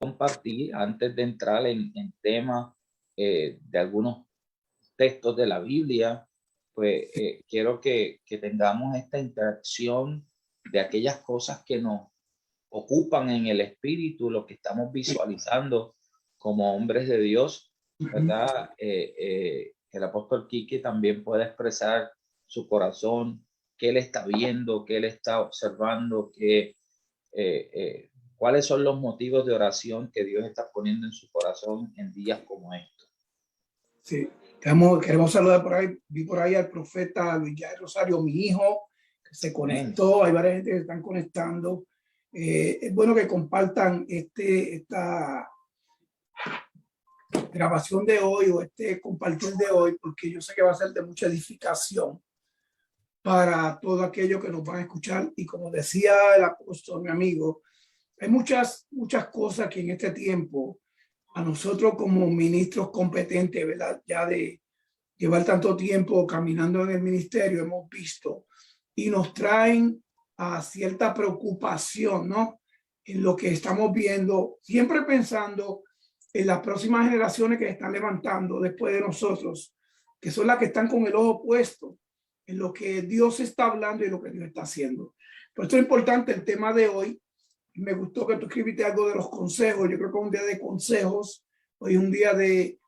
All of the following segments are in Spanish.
compartir antes de entrar en temas de algunos textos de la Biblia. Pues quiero que tengamos esta interacción de aquellas cosas que nos ocupan en el espíritu, lo que estamos visualizando como hombres de Dios, ¿verdad? El apóstol Quique también puede expresar su corazón, qué él está viendo, qué él está observando, cuáles son los motivos de oración que Dios está poniendo en su corazón en días como estos. Sí, queremos saludar por ahí, vi por ahí al profeta Luis Yair Rosario, mi hijo, que se conectó. Hay varias gente que se están conectando. Es bueno que compartan esta grabación de hoy o este compartir de hoy, porque yo sé que va a ser de mucha edificación para todo aquello que nos van a escuchar. Y como decía el apóstol, mi amigo, hay muchas cosas que en este tiempo a nosotros como ministros competentes, ¿verdad? Ya de llevar tanto tiempo caminando en el ministerio, hemos visto y nos traen a cierta preocupación, ¿no? En lo que estamos viendo, siempre pensando en las próximas generaciones que están levantando después de nosotros, que son las que están con el ojo puesto en lo que Dios está hablando y lo que Dios está haciendo. Por esto es importante el tema de hoy. Me gustó que tú escribiste algo de los consejos. Yo creo que es un día de consejos. Hoy es un día de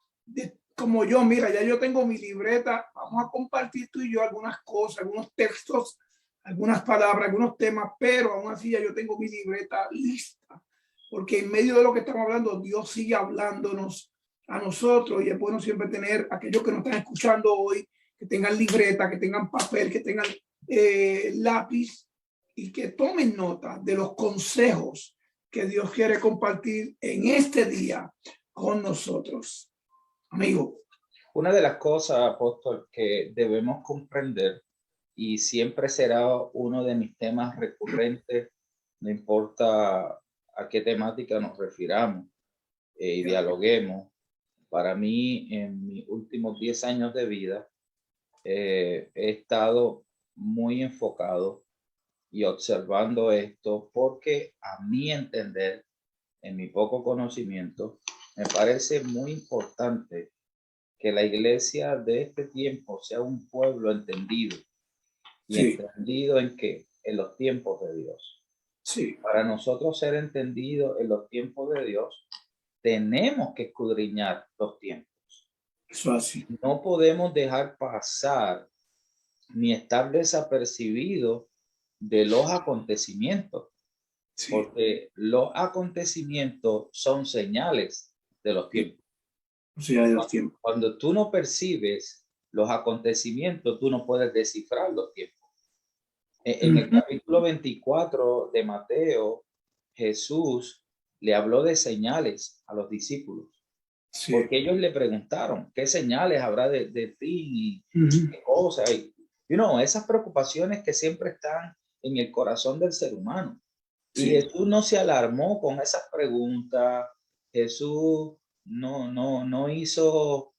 como yo, mira, ya yo tengo mi libreta. Vamos a compartir tú y yo algunas cosas, algunos textos, algunas palabras, algunos temas, pero aún así ya yo tengo mi libreta lista. Porque en medio de lo que estamos hablando, Dios sigue hablándonos a nosotros y es bueno siempre tener aquellos que nos están escuchando hoy, que tengan libreta, que tengan papel, que tengan lápiz y que tomen nota de los consejos que Dios quiere compartir en este día con nosotros. Amigo. Una de las cosas, apóstol, que debemos comprender, y siempre será uno de mis temas recurrentes, no importa a qué temática nos refiramos y dialoguemos. Para mí, en mis últimos 10 años de vida, he estado muy enfocado y observando esto porque a mi entender, en mi poco conocimiento, me parece muy importante que la iglesia de este tiempo sea un pueblo entendido. ¿Y sí, entendido en qué? En los tiempos de Dios. Sí. Para nosotros ser entendidos en los tiempos de Dios, tenemos que escudriñar los tiempos. Eso así. No podemos dejar pasar ni estar desapercibidos de los acontecimientos, sí, porque los acontecimientos son señales de los tiempos. Sí, de los tiempos. Cuando tú no percibes los acontecimientos, tú no puedes descifrar los tiempos. En el capítulo 24 de Mateo, Jesús le habló de señales a los discípulos, sí, porque ellos le preguntaron, ¿qué señales habrá de ti? ¿Qué cosas? Y esas preocupaciones que siempre están en el corazón del ser humano. Sí. Y Jesús no se alarmó con esas preguntas. Jesús no hizo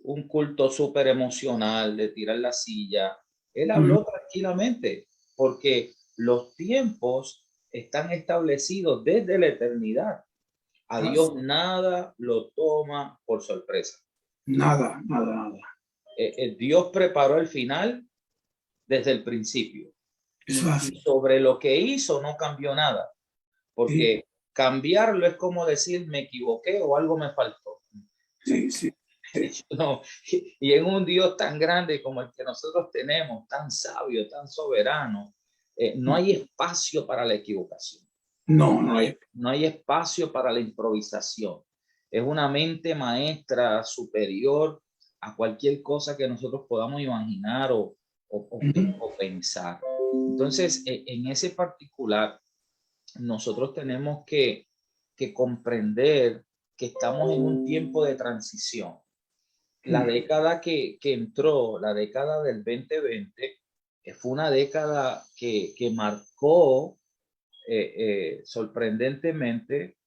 un culto súper emocional de tirar la silla. Él habló tranquilamente porque los tiempos están establecidos desde la eternidad. A Dios nada lo toma por sorpresa. Nada. Dios preparó el final desde el principio. Y sobre lo que hizo no cambió nada. Porque cambiarlo es como decir me equivoqué o algo me faltó. Sí. No, y en un Dios tan grande como el que nosotros tenemos, tan sabio, tan soberano, no hay espacio para la equivocación. No hay espacio para la improvisación. Es una mente maestra superior a cualquier cosa que nosotros podamos imaginar o pensar. Entonces, en ese particular, nosotros tenemos que comprender que estamos en un tiempo de transición. La década que entró, la década del 2020, fue una década que marcó sorprendentemente,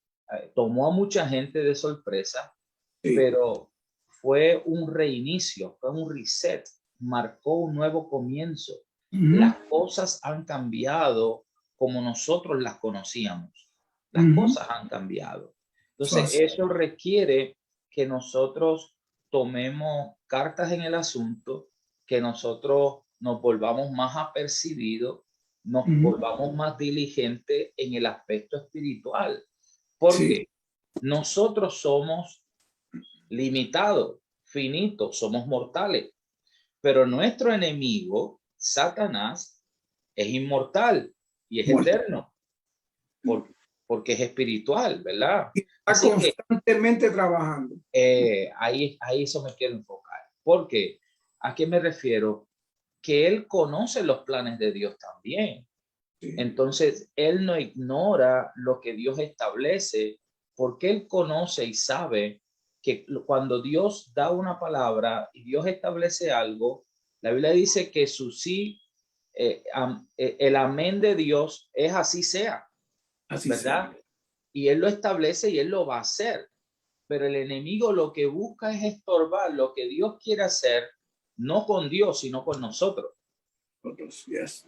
tomó a mucha gente de sorpresa, pero fue un reinicio, fue un reset, marcó un nuevo comienzo. Las cosas han cambiado como nosotros las conocíamos. Las cosas han cambiado. Entonces, eso requiere que nosotros tomemos cartas en el asunto, que nosotros nos volvamos más apercibidos, nos volvamos más diligentes en el aspecto espiritual, porque nosotros somos limitados, finitos, somos mortales, pero nuestro enemigo, Satanás, es inmortal y es eterno, porque es espiritual, ¿verdad? Está constantemente trabajando. Ahí eso me quiero enfocar. Porque, ¿a qué me refiero? Que él conoce los planes de Dios también. Entonces, él no ignora lo que Dios establece, porque él conoce y sabe que cuando Dios da una palabra y Dios establece algo, la Biblia dice que su sí, el amén de Dios es así sea, así ¿verdad? sea. Y él lo establece y él lo va a hacer. Pero el enemigo lo que busca es estorbar lo que Dios quiere hacer, no con Dios, sino con nosotros.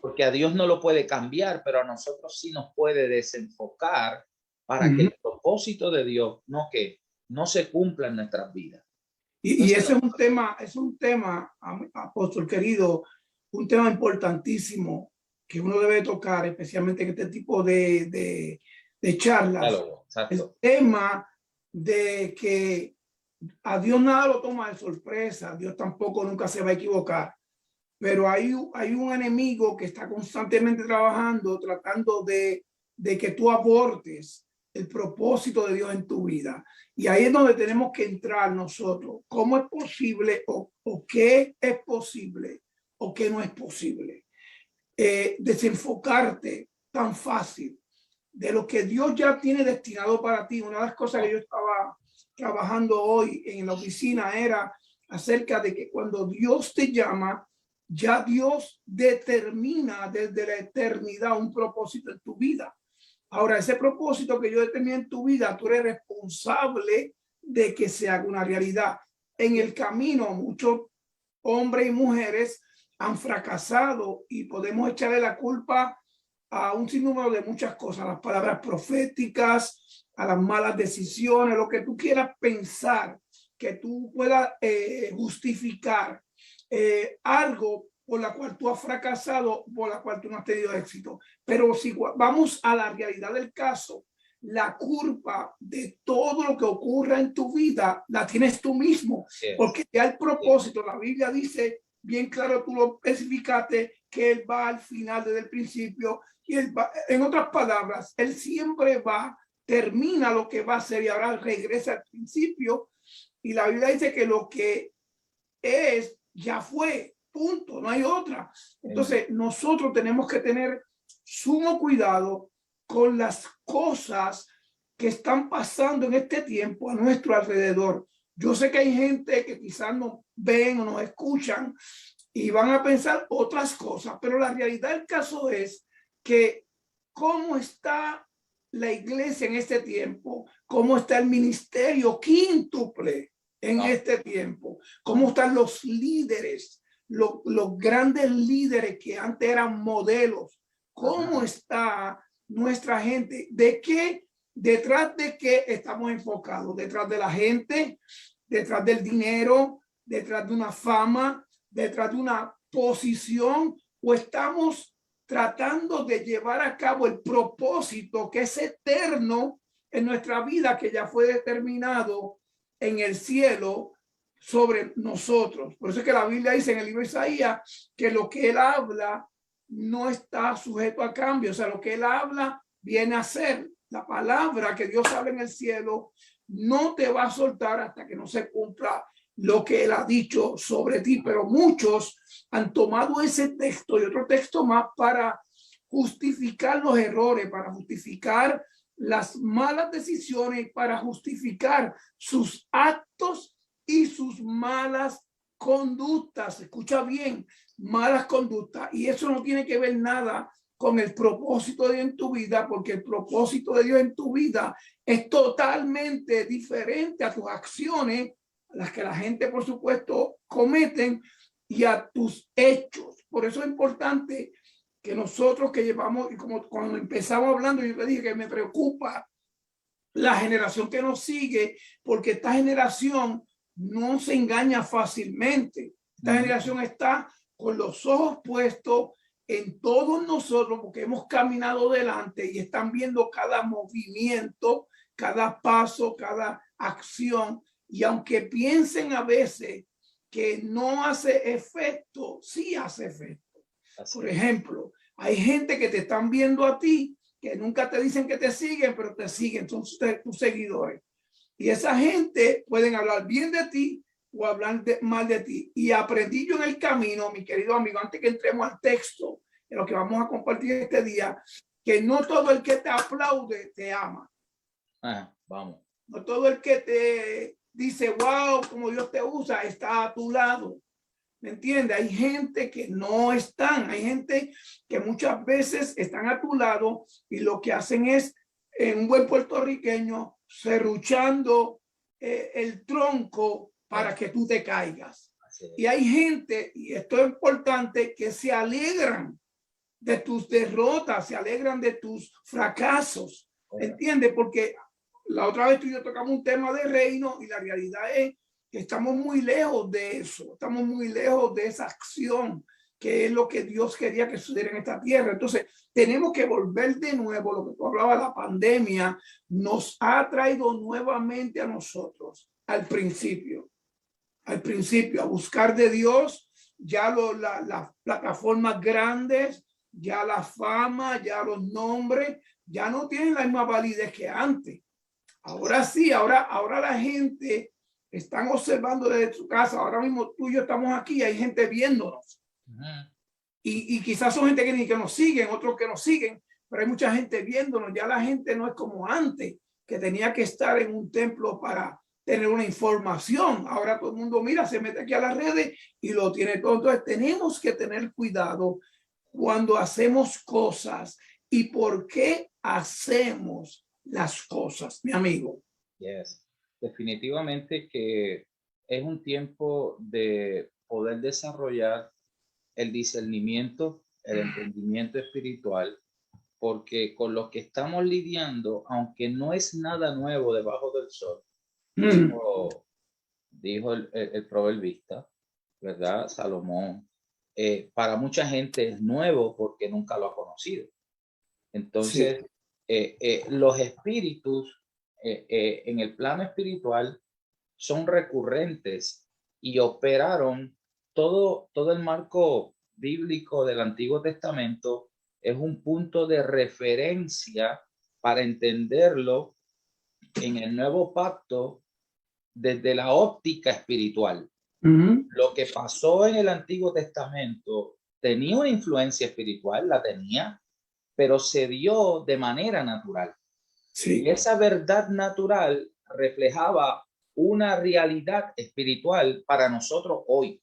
Porque a Dios no lo puede cambiar, pero a nosotros sí nos puede desenfocar para que el propósito de Dios no se cumpla en nuestras vidas. Y ese es un tema, apóstol querido, un tema importantísimo que uno debe tocar, especialmente en este tipo de charlas. El tema de que a Dios nada lo toma de sorpresa, Dios tampoco nunca se va a equivocar, pero hay un enemigo que está constantemente trabajando, tratando de que tú abortes el propósito de Dios en tu vida. Y ahí es donde tenemos que entrar nosotros. ¿Cómo es posible o qué es posible o qué no es posible? Desenfocarte tan fácil de lo que Dios ya tiene destinado para ti. Una de las cosas que yo estaba trabajando hoy en la oficina era acerca de que cuando Dios te llama, ya Dios determina desde la eternidad un propósito en tu vida. Ahora, ese propósito que yo determiné en tu vida, tú eres responsable de que se haga una realidad. En el camino, muchos hombres y mujeres han fracasado y podemos echarle la culpa a un sinnúmero de muchas cosas, las palabras proféticas, a las malas decisiones, lo que tú quieras pensar, que tú puedas justificar algo por la cual tú has fracasado, por la cual tú no has tenido éxito. Pero si vamos a la realidad del caso, la culpa de todo lo que ocurra en tu vida la tienes tú mismo, porque ya el propósito, la Biblia dice bien claro, tú lo especificaste, que él va al final desde el principio, y él va, en otras palabras, él siempre va, termina lo que va a hacer y ahora regresa al principio, y la Biblia dice que lo que es ya fue, punto, no hay otra. Entonces nosotros tenemos que tener sumo cuidado con las cosas que están pasando en este tiempo a nuestro alrededor. Yo sé que hay gente que quizás nos ven o nos escuchan y van a pensar otras cosas, pero la realidad del caso es que cómo está la iglesia en este tiempo, cómo está el ministerio quíntuple en este tiempo, cómo están los líderes, los grandes líderes que antes eran modelos, cómo está nuestra gente, de qué, detrás de qué estamos enfocados, detrás de la gente, detrás del dinero, detrás de una fama, detrás de una posición, o estamos tratando de llevar a cabo el propósito que es eterno en nuestra vida, que ya fue determinado en el cielo sobre nosotros. Por eso es que la Biblia dice en el libro de Isaías que lo que él habla no está sujeto a cambio. O sea, lo que él habla viene a ser. La palabra que Dios habla en el cielo no te va a soltar hasta que no se cumpla lo que él ha dicho sobre ti. Pero muchos han tomado ese texto y otro texto más para justificar los errores, para justificar las malas decisiones, para justificar sus actos y sus malas conductas. Escucha bien, malas conductas. Y eso no tiene que ver nada con el propósito de Dios en tu vida, porque el propósito de Dios en tu vida es totalmente diferente a tus acciones, las que la gente, por supuesto, cometen, y a tus hechos. Por eso es importante que nosotros que llevamos, y como cuando empezamos hablando, yo te dije que me preocupa la generación que nos sigue, porque esta generación no se engaña fácilmente. Esta generación está con los ojos puestos en todos nosotros porque hemos caminado delante y están viendo cada movimiento, cada paso, cada acción. Y aunque piensen a veces que no hace efecto, sí hace efecto. Por ejemplo, hay gente que te están viendo a ti, que nunca te dicen que te siguen, pero te siguen, son tus seguidores. Y esa gente pueden hablar bien de ti o hablar mal de ti. Y aprendí yo en el camino, mi querido amigo, antes que entremos al texto de lo que vamos a compartir este día, que no todo el que te aplaude te ama. Vamos. No todo el que te dice, wow, como Dios te usa, está a tu lado. ¿Me entiendes? Hay gente que no están, hay gente que muchas veces están a tu lado y lo que hacen es, en un buen puertorriqueño, serruchando el tronco para que tú te caigas. Y hay gente, y esto es importante, que se alegran de tus derrotas, se alegran de tus fracasos. ¿Entiendes? Porque la otra vez tú y yo tocamos un tema de reino y la realidad es que estamos muy lejos de eso, estamos muy lejos de esa acción que es lo que Dios quería que sucediera en esta tierra. Entonces, tenemos que volver de nuevo, lo que tú hablabas, la pandemia nos ha traído nuevamente a nosotros, al principio, a buscar de Dios, ya las plataformas grandes, ya la fama, ya los nombres, ya no tienen la misma validez que antes. Ahora sí, ahora la gente están observando desde su casa. Ahora mismo tú y yo estamos aquí, hay gente viéndonos. Y quizás son gente que ni que nos siguen, otros que nos siguen, pero hay mucha gente viéndonos. Ya la gente no es como antes, que tenía que estar en un templo para tener una información. Ahora todo el mundo mira, se mete aquí a las redes y lo tiene todo. Entonces tenemos que tener cuidado cuando hacemos cosas y por qué hacemos las cosas, mi amigo. Yes. Definitivamente que es un tiempo de poder desarrollar el discernimiento, el entendimiento espiritual, porque con lo que estamos lidiando, aunque no es nada nuevo debajo del sol, dijo el proverbista, ¿verdad? Salomón, para mucha gente es nuevo porque nunca lo ha conocido. Entonces, los espíritus en el plano espiritual son recurrentes y operaron todo el marco bíblico del Antiguo Testamento. Es un punto de referencia para entenderlo en el nuevo pacto desde la óptica espiritual. Lo que pasó en el Antiguo Testamento tenía una influencia espiritual, la tenía, pero se dio de manera natural. Y esa verdad natural reflejaba una realidad espiritual para nosotros hoy.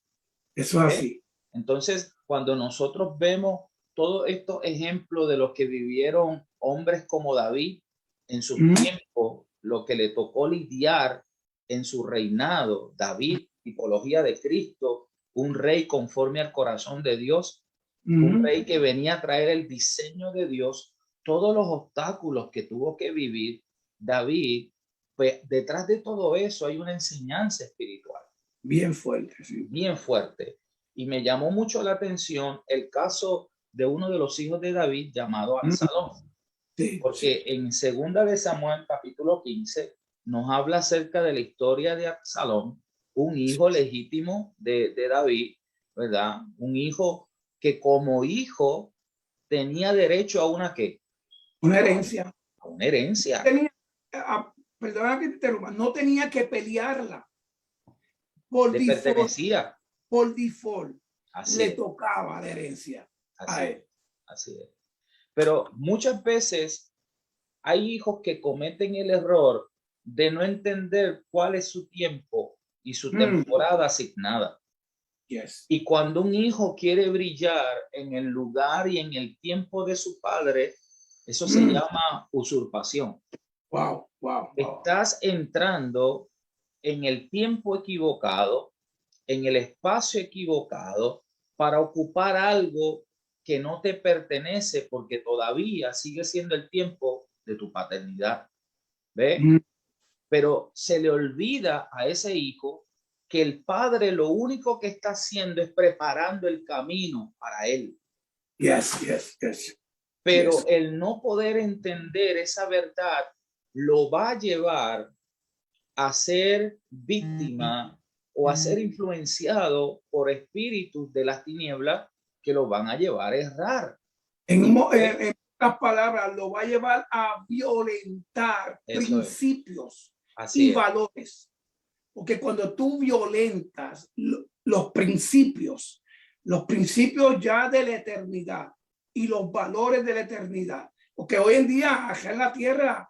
Eso es así. Entonces, cuando nosotros vemos todos estos ejemplos de los que vivieron hombres como David en su tiempo, lo que le tocó lidiar en su reinado, David, tipología de Cristo, un rey conforme al corazón de Dios, un rey que venía a traer el diseño de Dios, todos los obstáculos que tuvo que vivir David, pues detrás de todo eso hay una enseñanza espiritual. Bien fuerte, sí. Bien fuerte. Y me llamó mucho la atención el caso de uno de los hijos de David llamado Absalón. Porque en segunda de Samuel, capítulo 15, nos habla acerca de la historia de Absalón, un hijo legítimo de David, ¿verdad? Un hijo que como hijo tenía derecho a una ¿qué? Una herencia. A una herencia. Perdona que te interrumpa, no tenía que pelearla. Por Le default, pertenecía. por default, así le es. tocaba la herencia. Así es. Pero muchas veces hay hijos que cometen el error de no entender cuál es su tiempo y su temporada asignada. Y cuando un hijo quiere brillar en el lugar y en el tiempo de su padre, eso se llama usurpación. Wow. Estás entrando en el tiempo equivocado, en el espacio equivocado, para ocupar algo que no te pertenece porque todavía sigue siendo el tiempo de tu paternidad. ¿Ve? Mm. Pero se le olvida a ese hijo que el padre lo único que está haciendo es preparando el camino para él. Yes, yes, yes. Pero Yes. el no poder entender esa verdad lo va a llevar a ser víctima o a ser influenciado por espíritus de las tinieblas que lo van a llevar a errar. En otras palabras, lo va a llevar a violentar principios y valores. Porque cuando tú violentas los principios ya de la eternidad y los valores de la eternidad, porque hoy en día acá en la tierra,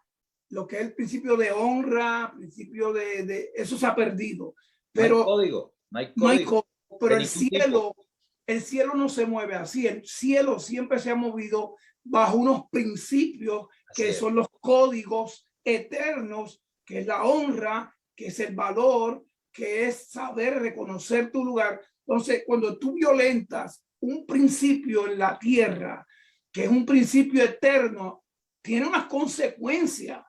lo que es el principio de honra, principio de eso se ha perdido. Pero no hay código, no hay código. Pero el cielo no se mueve así. El cielo siempre se ha movido bajo unos principios que son los códigos eternos, que es la honra, que es el valor, que es saber reconocer tu lugar. Entonces, cuando tú violentas un principio en la tierra, que es un principio eterno, tiene unas consecuencias.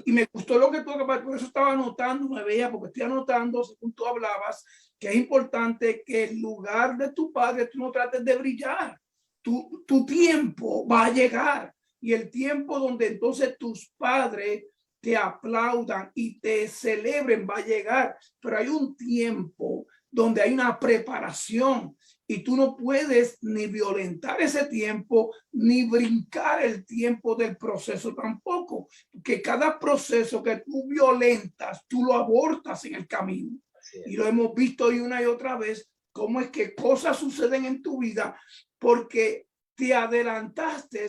Y me gustó lo que tú, por eso estaba anotando, me veía, porque estoy anotando, según tú hablabas, que es importante que el lugar de tu padre tú no trates de brillar. Tu tiempo va a llegar, y el tiempo donde entonces tus padres te aplaudan y te celebren va a llegar, pero hay un tiempo donde hay una preparación y tú no puedes ni violentar ese tiempo ni brincar el tiempo del proceso tampoco, que cada proceso que tú violentas, tú lo abortas en el camino. Y lo hemos visto hoy una y otra vez, cómo es que cosas suceden en tu vida porque te adelantaste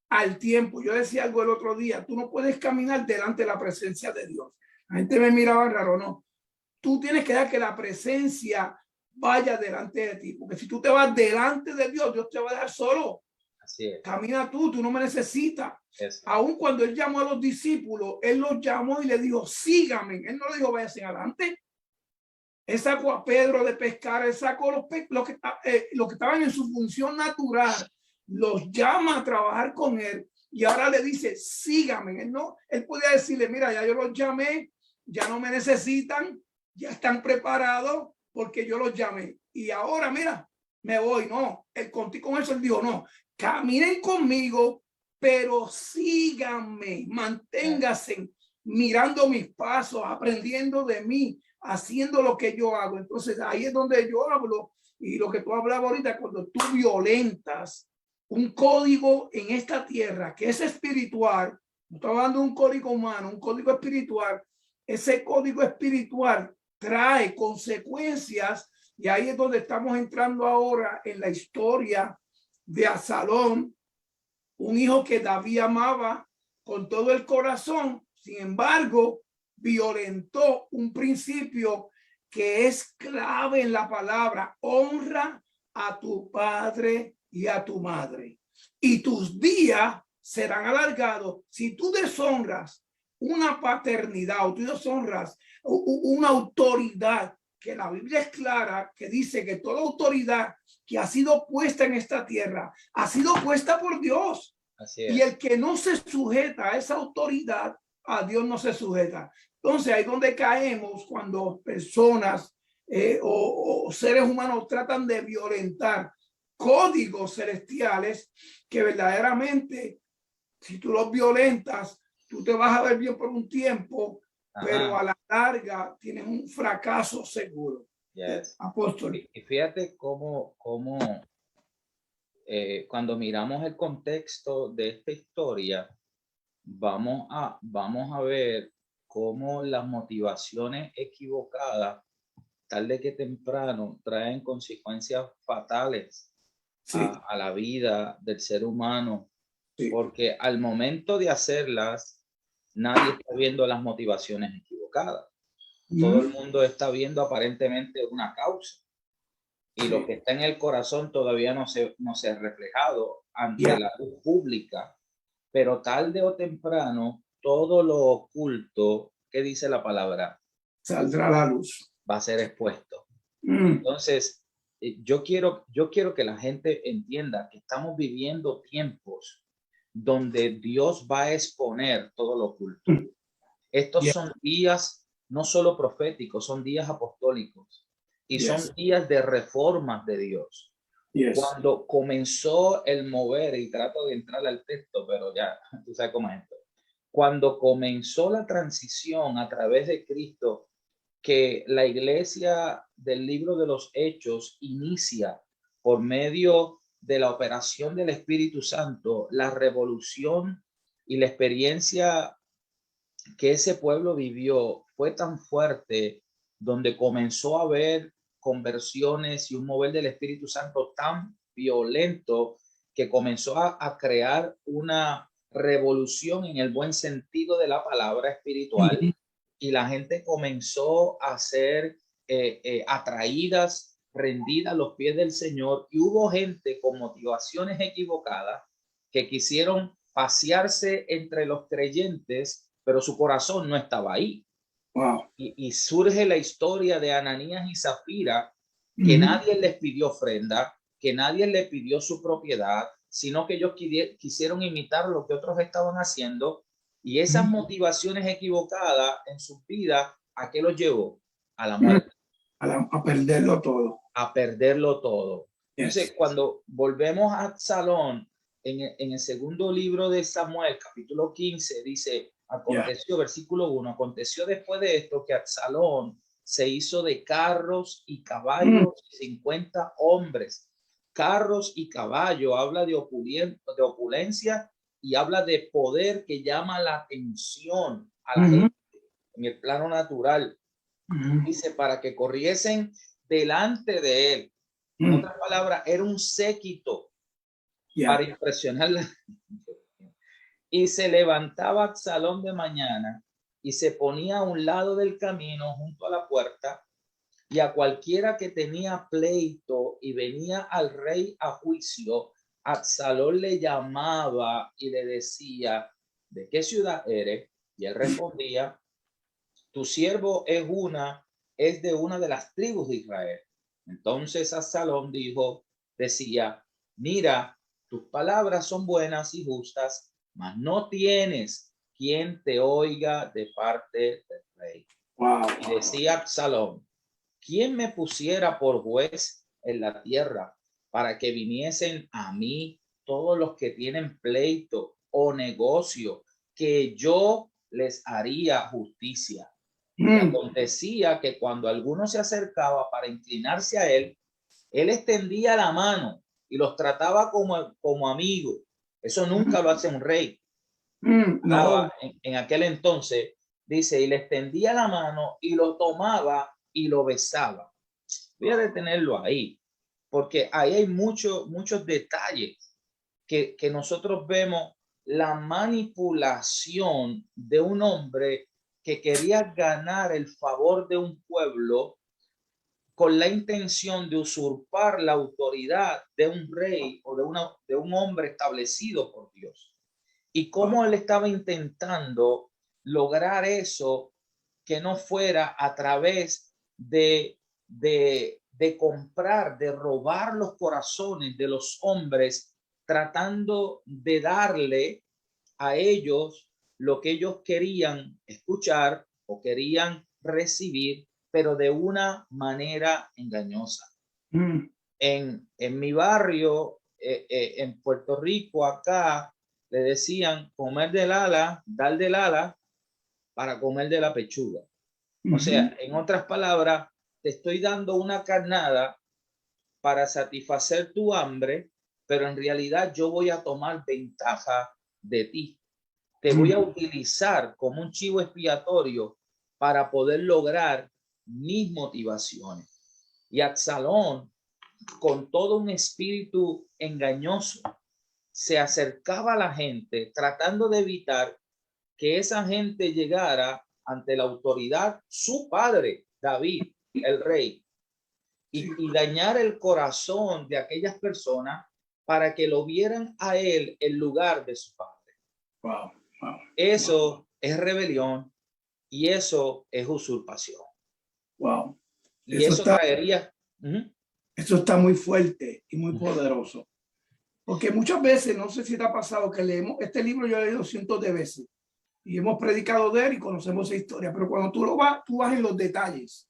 al tiempo. Yo decía algo el otro día, tú no puedes caminar delante de la presencia de Dios. La gente me miraba raro, no. Tú tienes que dar que la presencia vaya delante de ti, porque si tú te vas delante de Dios, Dios te va a dejar solo. Así es. Camina tú no me necesitas. Aún cuando él llamó a los discípulos, él los llamó y le dijo, síganme. Él no le dijo, váyanse adelante. Él sacó a Pedro de pescar, él sacó los que estaban en su función natural, los llama a trabajar con él y ahora le dice, síganme. Él podía decirle, mira, ya yo los llamé, ya no me necesitan, ya están preparados porque yo los llamé. Y ahora, mira, me voy. No, él contigo con eso, él dijo, no, caminen conmigo, pero síganme, manténganse mirando mis pasos, aprendiendo de mí, haciendo lo que yo hago. Entonces ahí es donde yo hablo, y lo que tú hablabas ahorita, cuando tú violentas un código en esta tierra que es espiritual, no estoy hablando de un código humano, un código espiritual, ese código espiritual trae consecuencias, y ahí es donde estamos entrando ahora en la historia de Absalón, un hijo que David amaba con todo el corazón. Sin embargo, violentó un principio que es clave en la palabra: honra a tu padre y a tu madre, y tus días serán alargados. Si tú deshonras una paternidad o tú deshonras una autoridad, que la Biblia es clara, que dice que toda autoridad que ha sido puesta en esta tierra ha sido puesta por Dios. Y el que no se sujeta a esa autoridad, a Dios no se sujeta. Entonces ahí es donde caemos cuando personas o seres humanos tratan de violentar códigos celestiales que verdaderamente, si tú los violentas, tú te vas a ver bien por un tiempo, pero a la larga tienes un fracaso seguro. Apóstol. Y fíjate cómo cuando miramos el contexto de esta historia, vamos a ver cómo las motivaciones equivocadas, tarde que temprano, traen consecuencias fatales a la vida del ser humano, porque al momento de hacerlas, nadie está viendo las motivaciones equivocadas. Todo el mundo está viendo aparentemente una causa, y lo que está en el corazón todavía no se ha reflejado ante la luz pública, pero tarde o temprano todo lo oculto, ¿qué dice la palabra? Saldrá a la luz. Va a ser expuesto. Entonces, yo quiero que la gente entienda que estamos viviendo tiempos donde Dios va a exponer todo lo oculto. Estos son días no solo proféticos, son días apostólicos y son días de reformas de Dios. Cuando comenzó el mover, y trato de entrar al texto, pero ya, tú sabes cómo es esto. Cuando comenzó la transición a través de Cristo, que la iglesia del libro de los Hechos inicia por medio de la operación del Espíritu Santo, la revolución y la experiencia que ese pueblo vivió fue tan fuerte, donde comenzó a haber conversiones y un mover del Espíritu Santo tan violento que comenzó a crear una revolución en el buen sentido de la palabra espiritual, y la gente comenzó a ser atraídas, rendidas a los pies del Señor, y hubo gente con motivaciones equivocadas que quisieron pasearse entre los creyentes, pero su corazón no estaba ahí. Y surge la historia de Ananías y Zafira, que nadie les pidió ofrenda, que nadie les pidió su propiedad, sino que ellos quisieron imitar lo que otros estaban haciendo, y esas motivaciones equivocadas en sus vidas, ¿a qué los llevó? A la muerte. A perderlo todo. A perderlo todo. Entonces, cuando volvemos a Absalón, en el segundo libro de Samuel, capítulo 15, dice, aconteció, versículo 1, aconteció después de esto que Absalón se hizo de carros y caballos, 50 hombres. Carros y caballo habla de opulencia y habla de poder que llama la atención a la gente en el plano natural. Dice, para que corriesen delante de él. En otras palabras, era un séquito para impresionarla. Y se levantaba Absalón de mañana y se ponía a un lado del camino junto a la puerta, y a cualquiera que tenía pleito y venía al rey a juicio, Absalón le llamaba y le decía, ¿de qué ciudad eres? Y él respondía, tu siervo es de una de las tribus de Israel. Entonces Absalón decía, mira, tus palabras son buenas y justas, mas no tienes quien te oiga de parte del rey. Y decía Absalón, ¿quién me pusiera por juez en la tierra para que viniesen a mí todos los que tienen pleito o negocio, que yo les haría justicia? Y acontecía que cuando alguno se acercaba para inclinarse a él, él extendía la mano y los trataba como amigos. Eso nunca lo hace un rey. No. En aquel entonces, dice, y le extendía la mano y lo tomaba y lo besaba. Voy a detenerlo ahí, porque ahí hay muchos detalles que nosotros vemos la manipulación de un hombre que quería ganar el favor de un pueblo con la intención de usurpar la autoridad de un rey o de un hombre establecido por Dios. Y cómo él estaba intentando lograr eso, que no fuera a través de comprar, de robar los corazones de los hombres, tratando de darle a ellos lo que ellos querían escuchar o querían recibir, pero de una manera engañosa. En mi barrio, en Puerto Rico, acá, le decían comer del ala, dar del ala para comer de la pechuga. O sea, en otras palabras, te estoy dando una carnada para satisfacer tu hambre, pero en realidad yo voy a tomar ventaja de ti. Te voy a utilizar como un chivo expiatorio para poder lograr mis motivaciones. Y Absalón, con todo un espíritu engañoso, se acercaba a la gente tratando de evitar que esa gente llegara ante la autoridad, su padre, David, el rey, y dañar el corazón de aquellas personas para que lo vieran a él en lugar de su padre. Eso es rebelión y eso es usurpación. Y eso traería... Eso está muy fuerte y muy poderoso. Porque muchas veces, no sé si te ha pasado que leemos, este libro yo he leído cientos de veces y hemos predicado de él y conocemos esa historia, pero cuando tú vas en los detalles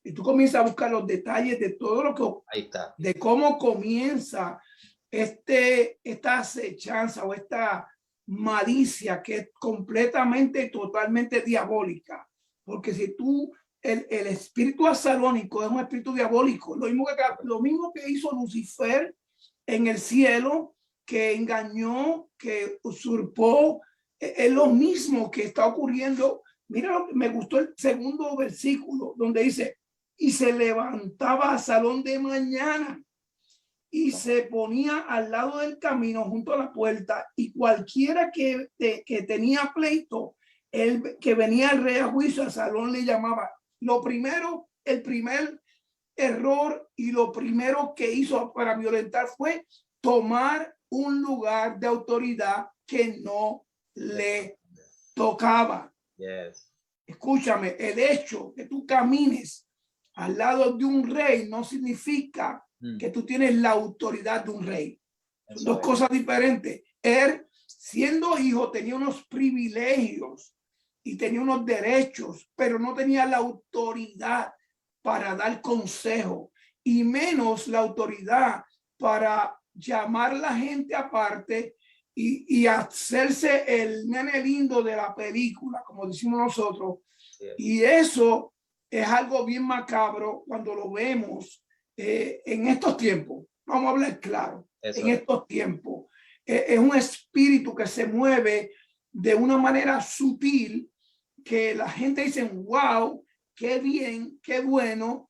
y tú comienzas a buscar los detalles de todo lo que, Ahí está. de cómo comienza esta acechanza o esta malicia que es completamente, totalmente diabólica. Porque si tú, el espíritu asalónico es un espíritu diabólico, lo mismo que hizo Lucifer en el cielo, que engañó, que usurpó, es lo mismo que está ocurriendo. Mira, me gustó el segundo versículo donde dice, y se levantaba a salón de mañana y se ponía al lado del camino junto a la puerta, y cualquiera que tenía pleito, el que venía al rey a juicio, al salón le llamaba. Lo primero, el primer error y lo primero que hizo para violentar fue tomar un lugar de autoridad que no le tocaba. Yes. Escúchame, el hecho que tú camines al lado de un rey no significa que tú tienes la autoridad de un rey. Son dos cosas diferentes. Él, siendo hijo, tenía unos privilegios y tenía unos derechos, pero no tenía la autoridad para dar consejo, y menos la autoridad para llamar a la gente aparte y hacerse el nene lindo de la película, como decimos nosotros. Y eso es algo bien macabro cuando lo vemos en estos tiempos. Vamos a hablar claro. En estos tiempos es un espíritu que se mueve de una manera sutil, que la gente dice, wow, qué bien, qué bueno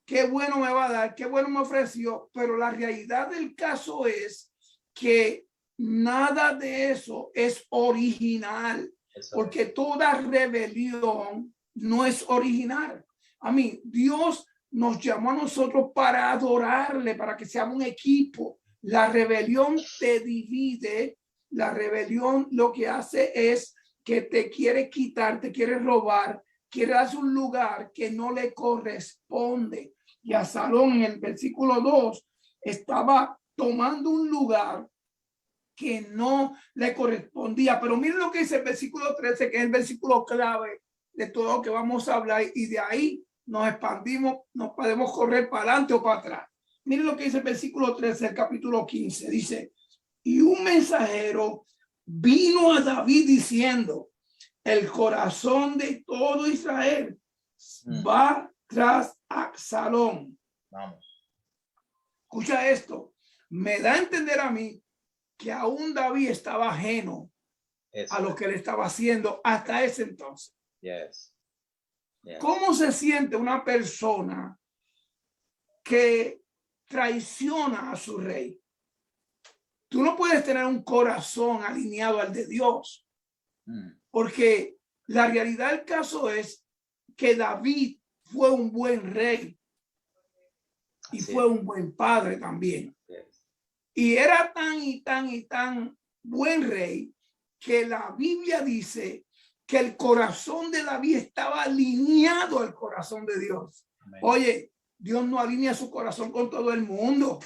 me va a dar, qué bueno me ofreció. Pero la realidad del caso es que nada de eso es original, porque toda rebelión no es original. A mí, Dios nos llamó a nosotros para adorarle, para que seamos un equipo. La rebelión te divide. La rebelión lo que hace es que te quiere quitar, te quiere robar, quiere darse un lugar que no le corresponde. Y Absalón en el versículo 2 estaba tomando un lugar que no le correspondía. Pero miren lo que dice el versículo 13, que es el versículo clave de todo lo que vamos a hablar, y de ahí nos expandimos, nos podemos correr para adelante o para atrás. Miren lo que dice el versículo 13, el capítulo 15, dice, y un mensajero vino a David diciendo, el corazón de todo Israel va tras Absalón. Vamos. Escucha esto, me da a entender a mí que aún David estaba ajeno a lo que le estaba haciendo hasta ese entonces. Yes. Yes. ¿Cómo se siente una persona que traiciona a su rey? Tú no puedes tener un corazón alineado al de Dios, porque la realidad del caso es que David fue un buen rey y fue un buen padre también. Y era tan buen rey que la Biblia dice que el corazón de David estaba alineado al corazón de Dios. Amén. Oye, Dios no alinea su corazón con todo el mundo.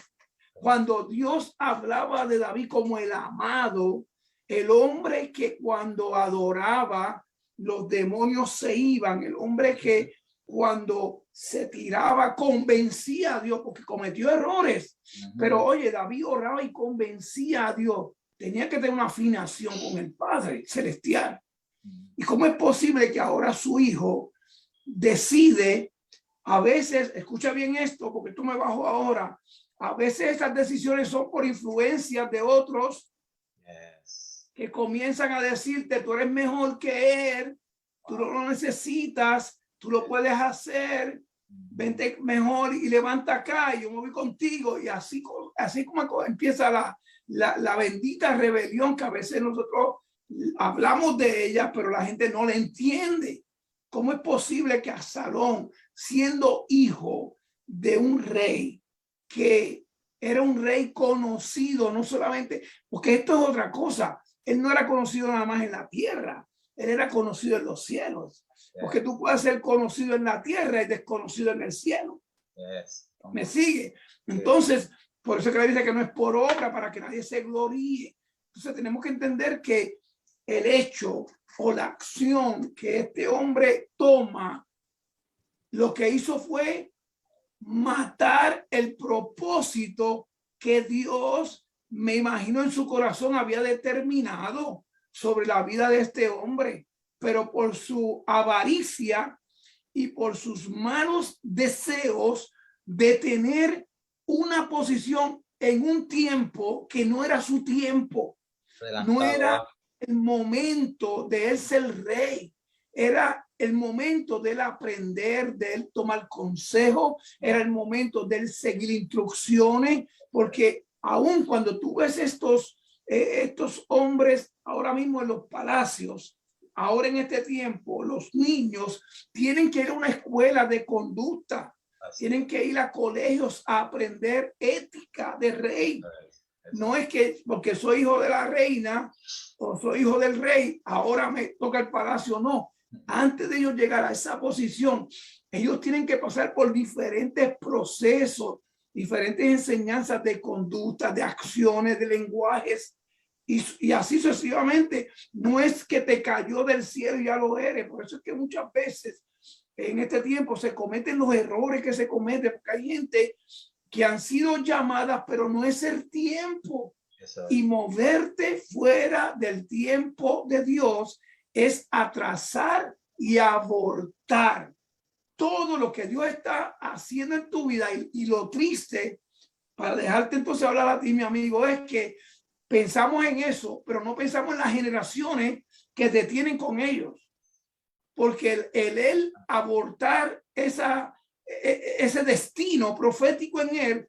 Cuando Dios hablaba de David como el amado, el hombre que cuando adoraba los demonios se iban, el hombre que cuando se tiraba convencía a Dios, porque cometió errores. Pero oye, David oraba y convencía a Dios. Tenía que tener una afinación con el Padre Celestial. ¿Y cómo es posible que ahora su hijo decide, a veces, escucha bien esto, porque tú me bajo ahora, a veces esas decisiones son por influencia de otros que comienzan a decirte, tú eres mejor que él, tú no lo necesitas, tú lo puedes hacer, vente mejor y levanta acá y yo me voy contigo. Y así como empieza la bendita rebelión, que a veces nosotros hablamos de ella, pero la gente no la entiende. ¿Cómo es posible que Absalón, siendo hijo de un rey que era un rey conocido, no solamente, porque esto es otra cosa, él no era conocido nada más en la tierra, él era conocido en los cielos, porque tú puedes ser conocido en la tierra y desconocido en el cielo. ¿Me sigue? Entonces, Por eso que le dice que no es por obra, para que nadie se gloríe. Entonces tenemos que entender que el hecho o la acción que este hombre toma, lo que hizo fue matar el propósito que Dios, me imagino, en su corazón había determinado sobre la vida de este hombre, pero por su avaricia y por sus malos deseos de tener una posición en un tiempo que no era su tiempo, no era el momento de él ser rey, era el momento de él aprender, de él tomar consejo, era el momento de él seguir instrucciones, porque aun cuando tú ves estos hombres ahora mismo en los palacios, ahora en este tiempo, los niños tienen que ir a una escuela de conducta, tienen que ir a colegios a aprender ética de rey. No es que porque soy hijo de la reina o soy hijo del rey, ahora me toca el palacio, no. Antes de ellos llegar a esa posición, ellos tienen que pasar por diferentes procesos, diferentes enseñanzas de conducta, de acciones, de lenguajes, y así sucesivamente. No es que te cayó del cielo y ya lo eres. Por eso es que muchas veces en este tiempo se cometen los errores que se cometen, porque hay gente que han sido llamadas, pero no es el tiempo. Y moverte fuera del tiempo de Dios es atrasar y abortar todo lo que Dios está haciendo en tu vida. Y lo triste, para dejarte entonces hablar a ti, mi amigo, es que pensamos en eso, pero no pensamos en las generaciones que te tienen con ellos. Porque el abortar ese destino profético en él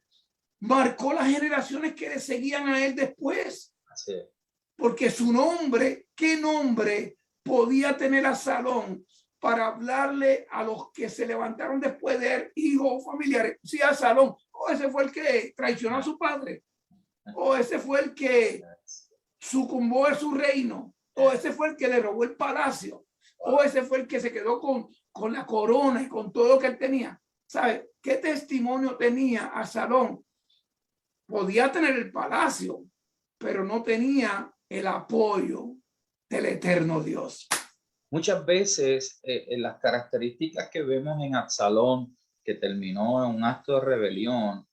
marcó las generaciones que le seguían a él después. Así es. Porque su nombre, ¿qué nombre podía tener Absalón para hablarle a los que se levantaron después de él, hijos familiares? Sí, Absalón. O ese fue el que traicionó a su padre. O ese fue el que sucumbó a su reino. O ese fue el que le robó el palacio. O ese fue el que se quedó con la corona y con todo lo que él tenía. ¿Sabe qué testimonio tenía Absalón? Podía tener el palacio, pero no tenía el apoyo del eterno Dios. Muchas veces las características que vemos en Absalón, que terminó en un acto de rebelión,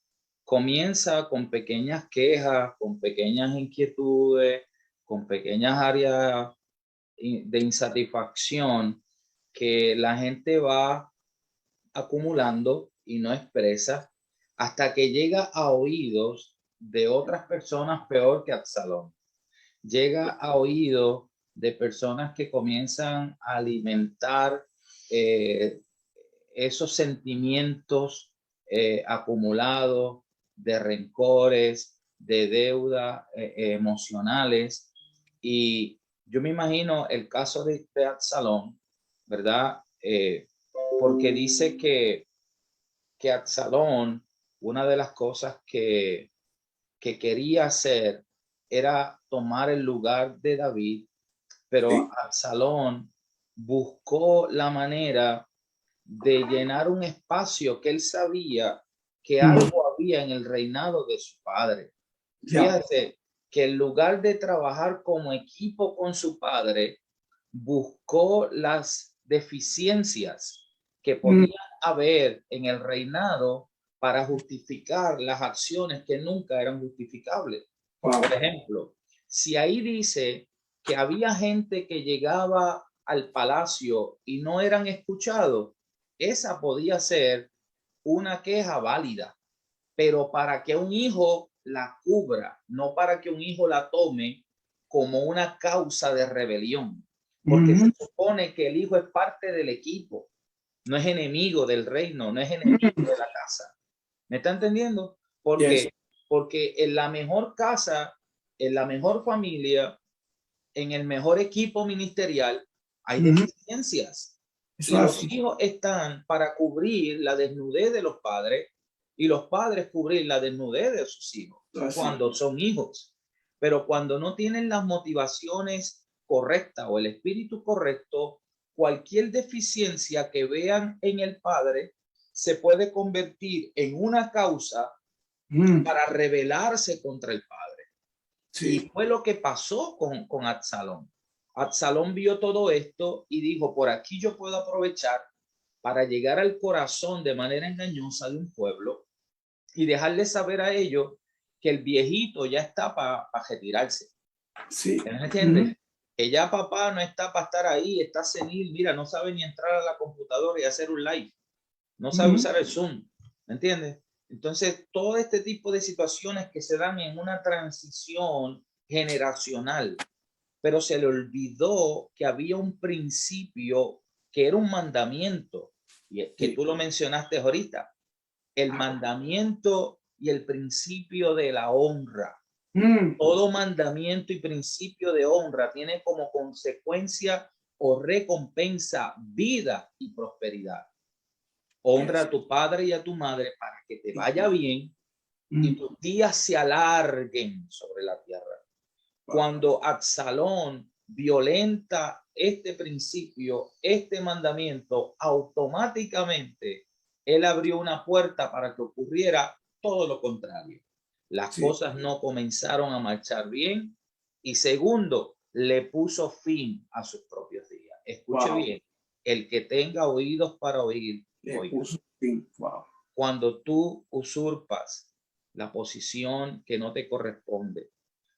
comienza con pequeñas quejas, con pequeñas inquietudes, con pequeñas áreas de insatisfacción que la gente va acumulando y no expresa hasta que llega a oídos de otras personas peor que Absalón. Llega a oídos de personas que comienzan a alimentar esos sentimientos acumulados de rencores, de deuda emocionales. Y yo me imagino el caso de Absalón, ¿verdad? Porque dice que Absalón, una de las cosas que quería hacer era tomar el lugar de David, pero Sí. Absalón buscó la manera de llenar un espacio que él sabía que algo había en el reinado de su padre. Fíjate que en lugar de trabajar como equipo con su padre, buscó las deficiencias que podían haber en el reinado para justificar las acciones que nunca eran justificables. Por ejemplo, si ahí dice que había gente que llegaba al palacio y no eran escuchados, esa podía ser una queja válida, pero para que un hijo la cubra, no para que un hijo la tome como una causa de rebelión, porque se supone que el hijo es parte del equipo, no es enemigo del reino, no es enemigo de la casa. ¿Me está entendiendo? Porque en la mejor casa, en la mejor familia, en el mejor equipo ministerial, hay deficiencias. Y los hijos están para cubrir la desnudez de los padres y los padres cubrir la desnudez de sus hijos cuando son hijos. Pero cuando no tienen las motivaciones correctas o el espíritu correcto, cualquier deficiencia que vean en el padre se puede convertir en una causa para rebelarse contra el padre. Sí. Y fue lo que pasó con Absalón. Absalón vio todo esto y dijo, por aquí yo puedo aprovechar para llegar al corazón de manera engañosa de un pueblo y dejarle saber a ellos que el viejito ya está para retirarse. Sí. ¿Me entiendes? Que ya papá no está para estar ahí, está senil, mira, no sabe ni entrar a la computadora y hacer un live, no sabe usar el Zoom, ¿me entiendes? Entonces, todo este tipo de situaciones que se dan en una transición generacional, pero se le olvidó que había un principio que era un mandamiento, y que tú lo mencionaste ahorita, el mandamiento y el principio de la honra. Todo mandamiento y principio de honra tiene como consecuencia o recompensa vida y prosperidad. Honra a tu padre y a tu madre para que te vaya bien y tus días se alarguen sobre la tierra. Cuando Absalón violenta este principio, este mandamiento, automáticamente él abrió una puerta para que ocurriera todo lo contrario. Las cosas no comenzaron a marchar bien y segundo, le puso fin a sus propios días. Escuche bien, el que tenga oídos para oír, oiga. Cuando tú usurpas la posición que no te corresponde,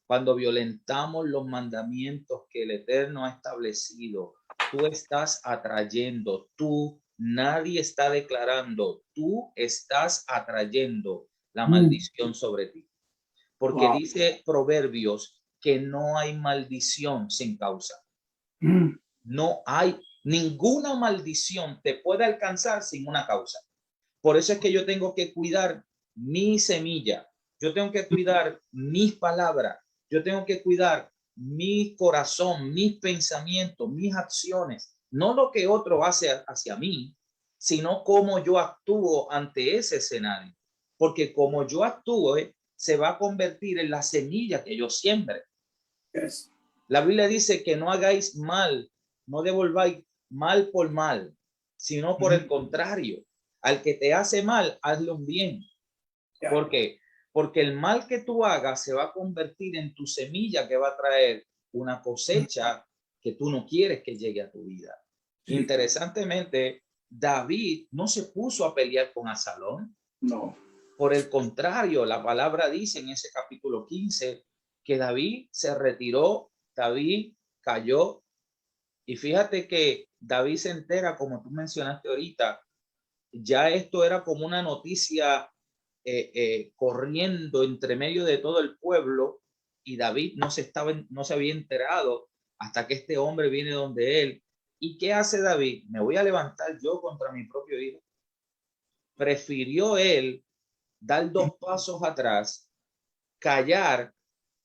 cuando violentamos los mandamientos que el Eterno ha establecido, tú estás atrayendo, nadie está declarando, tú estás atrayendo la maldición sobre ti. Porque dice Proverbios que no hay maldición sin causa. No hay ninguna maldición te puede alcanzar sin una causa. Por eso es que yo tengo que cuidar mi semilla, yo tengo que cuidar mis palabras, yo tengo que cuidar mi corazón, mis pensamientos, mis acciones, no lo que otro hace hacia mí, sino cómo yo actúo ante ese escenario. Porque como yo actúe, se va a convertir en la semilla que yo siembre. Yes. La Biblia dice que no hagáis mal, no devolváis mal por mal, sino por el contrario. Al que te hace mal, hazle un bien. ¿Por qué? Porque el mal que tú hagas se va a convertir en tu semilla que va a traer una cosecha que tú no quieres que llegue a tu vida. Sí. Interesantemente, David no se puso a pelear con Absalón. No. Por el contrario, la palabra dice en ese capítulo 15 que David se retiró, David cayó. Y fíjate que David se entera, como tú mencionaste ahorita, ya esto era como una noticia corriendo entre medio de todo el pueblo y David no se había enterado hasta que este hombre viene donde él. ¿Y qué hace David? Me voy a levantar yo contra mi propio hijo. Prefirió él dar 2 pasos atrás, callar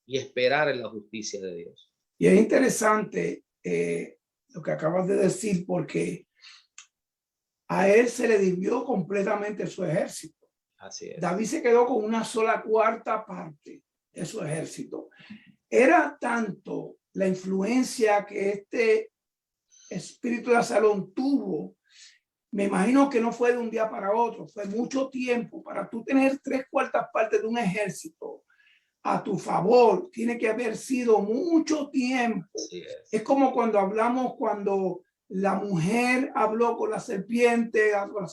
y esperar en la justicia de Dios. Y es interesante lo que acabas de decir, porque a él se le dividió completamente su ejército. Así es. David se quedó con una sola cuarta parte de su ejército. Era tanto la influencia que este espíritu de Absalón tuvo. Me imagino que no fue de un día para otro, fue mucho tiempo. Para tú tener 3/4 partes de un ejército a tu favor, tiene que haber sido mucho tiempo. Es como cuando cuando la mujer habló con la serpiente habló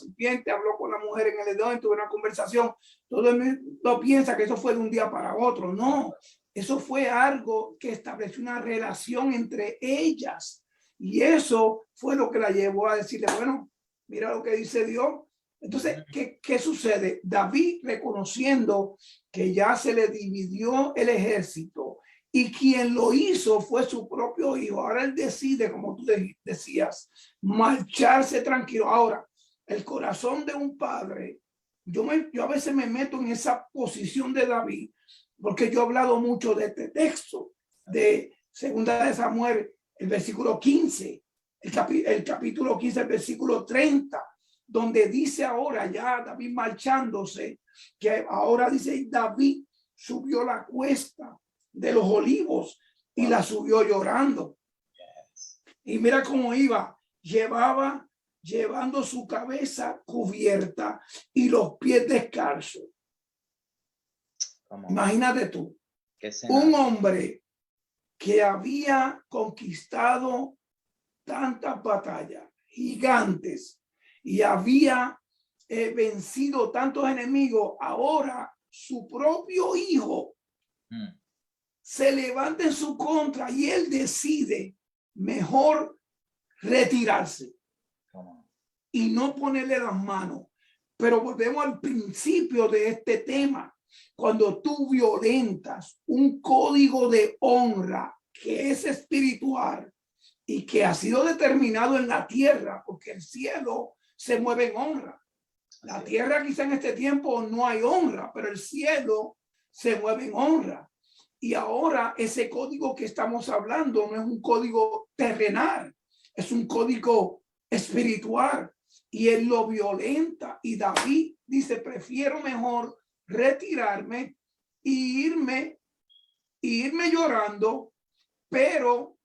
con la mujer en el Edén, tuvo una conversación. Todo el mundo piensa que eso fue de un día para otro. No, eso fue algo que estableció una relación entre ellas. Y eso fue lo que la llevó a decirle, bueno, mira lo que dice Dios. Entonces, ¿qué sucede? David, reconociendo que ya se le dividió el ejército y quien lo hizo fue su propio hijo. Ahora él decide, como tú decías, marcharse tranquilo. Ahora, el corazón de un padre, yo a veces me meto en esa posición de David, porque yo he hablado mucho de este texto de 2 de Samuel, el versículo 15, el capítulo 15, el versículo 30, donde dice ahora ya David marchándose, que ahora dice David subió la cuesta de los olivos y la subió llorando. Y mira cómo iba, llevando su cabeza cubierta y los pies descalzos. Imagínate tú, un hombre que había conquistado tantas batallas gigantes y había vencido tantos enemigos, ahora su propio hijo se levanta en su contra y él decide mejor retirarse y no ponerle las manos. Pero volvemos al principio de este tema. Cuando tú violentas un código de honra que es espiritual y que ha sido determinado en la tierra, porque el cielo se mueve en honra. La tierra quizá en este tiempo no hay honra, pero el cielo se mueve en honra. Y ahora ese código que estamos hablando no es un código terrenal, es un código espiritual. Y él lo violenta. Y David dice, prefiero mejor retirarme y irme llorando, pero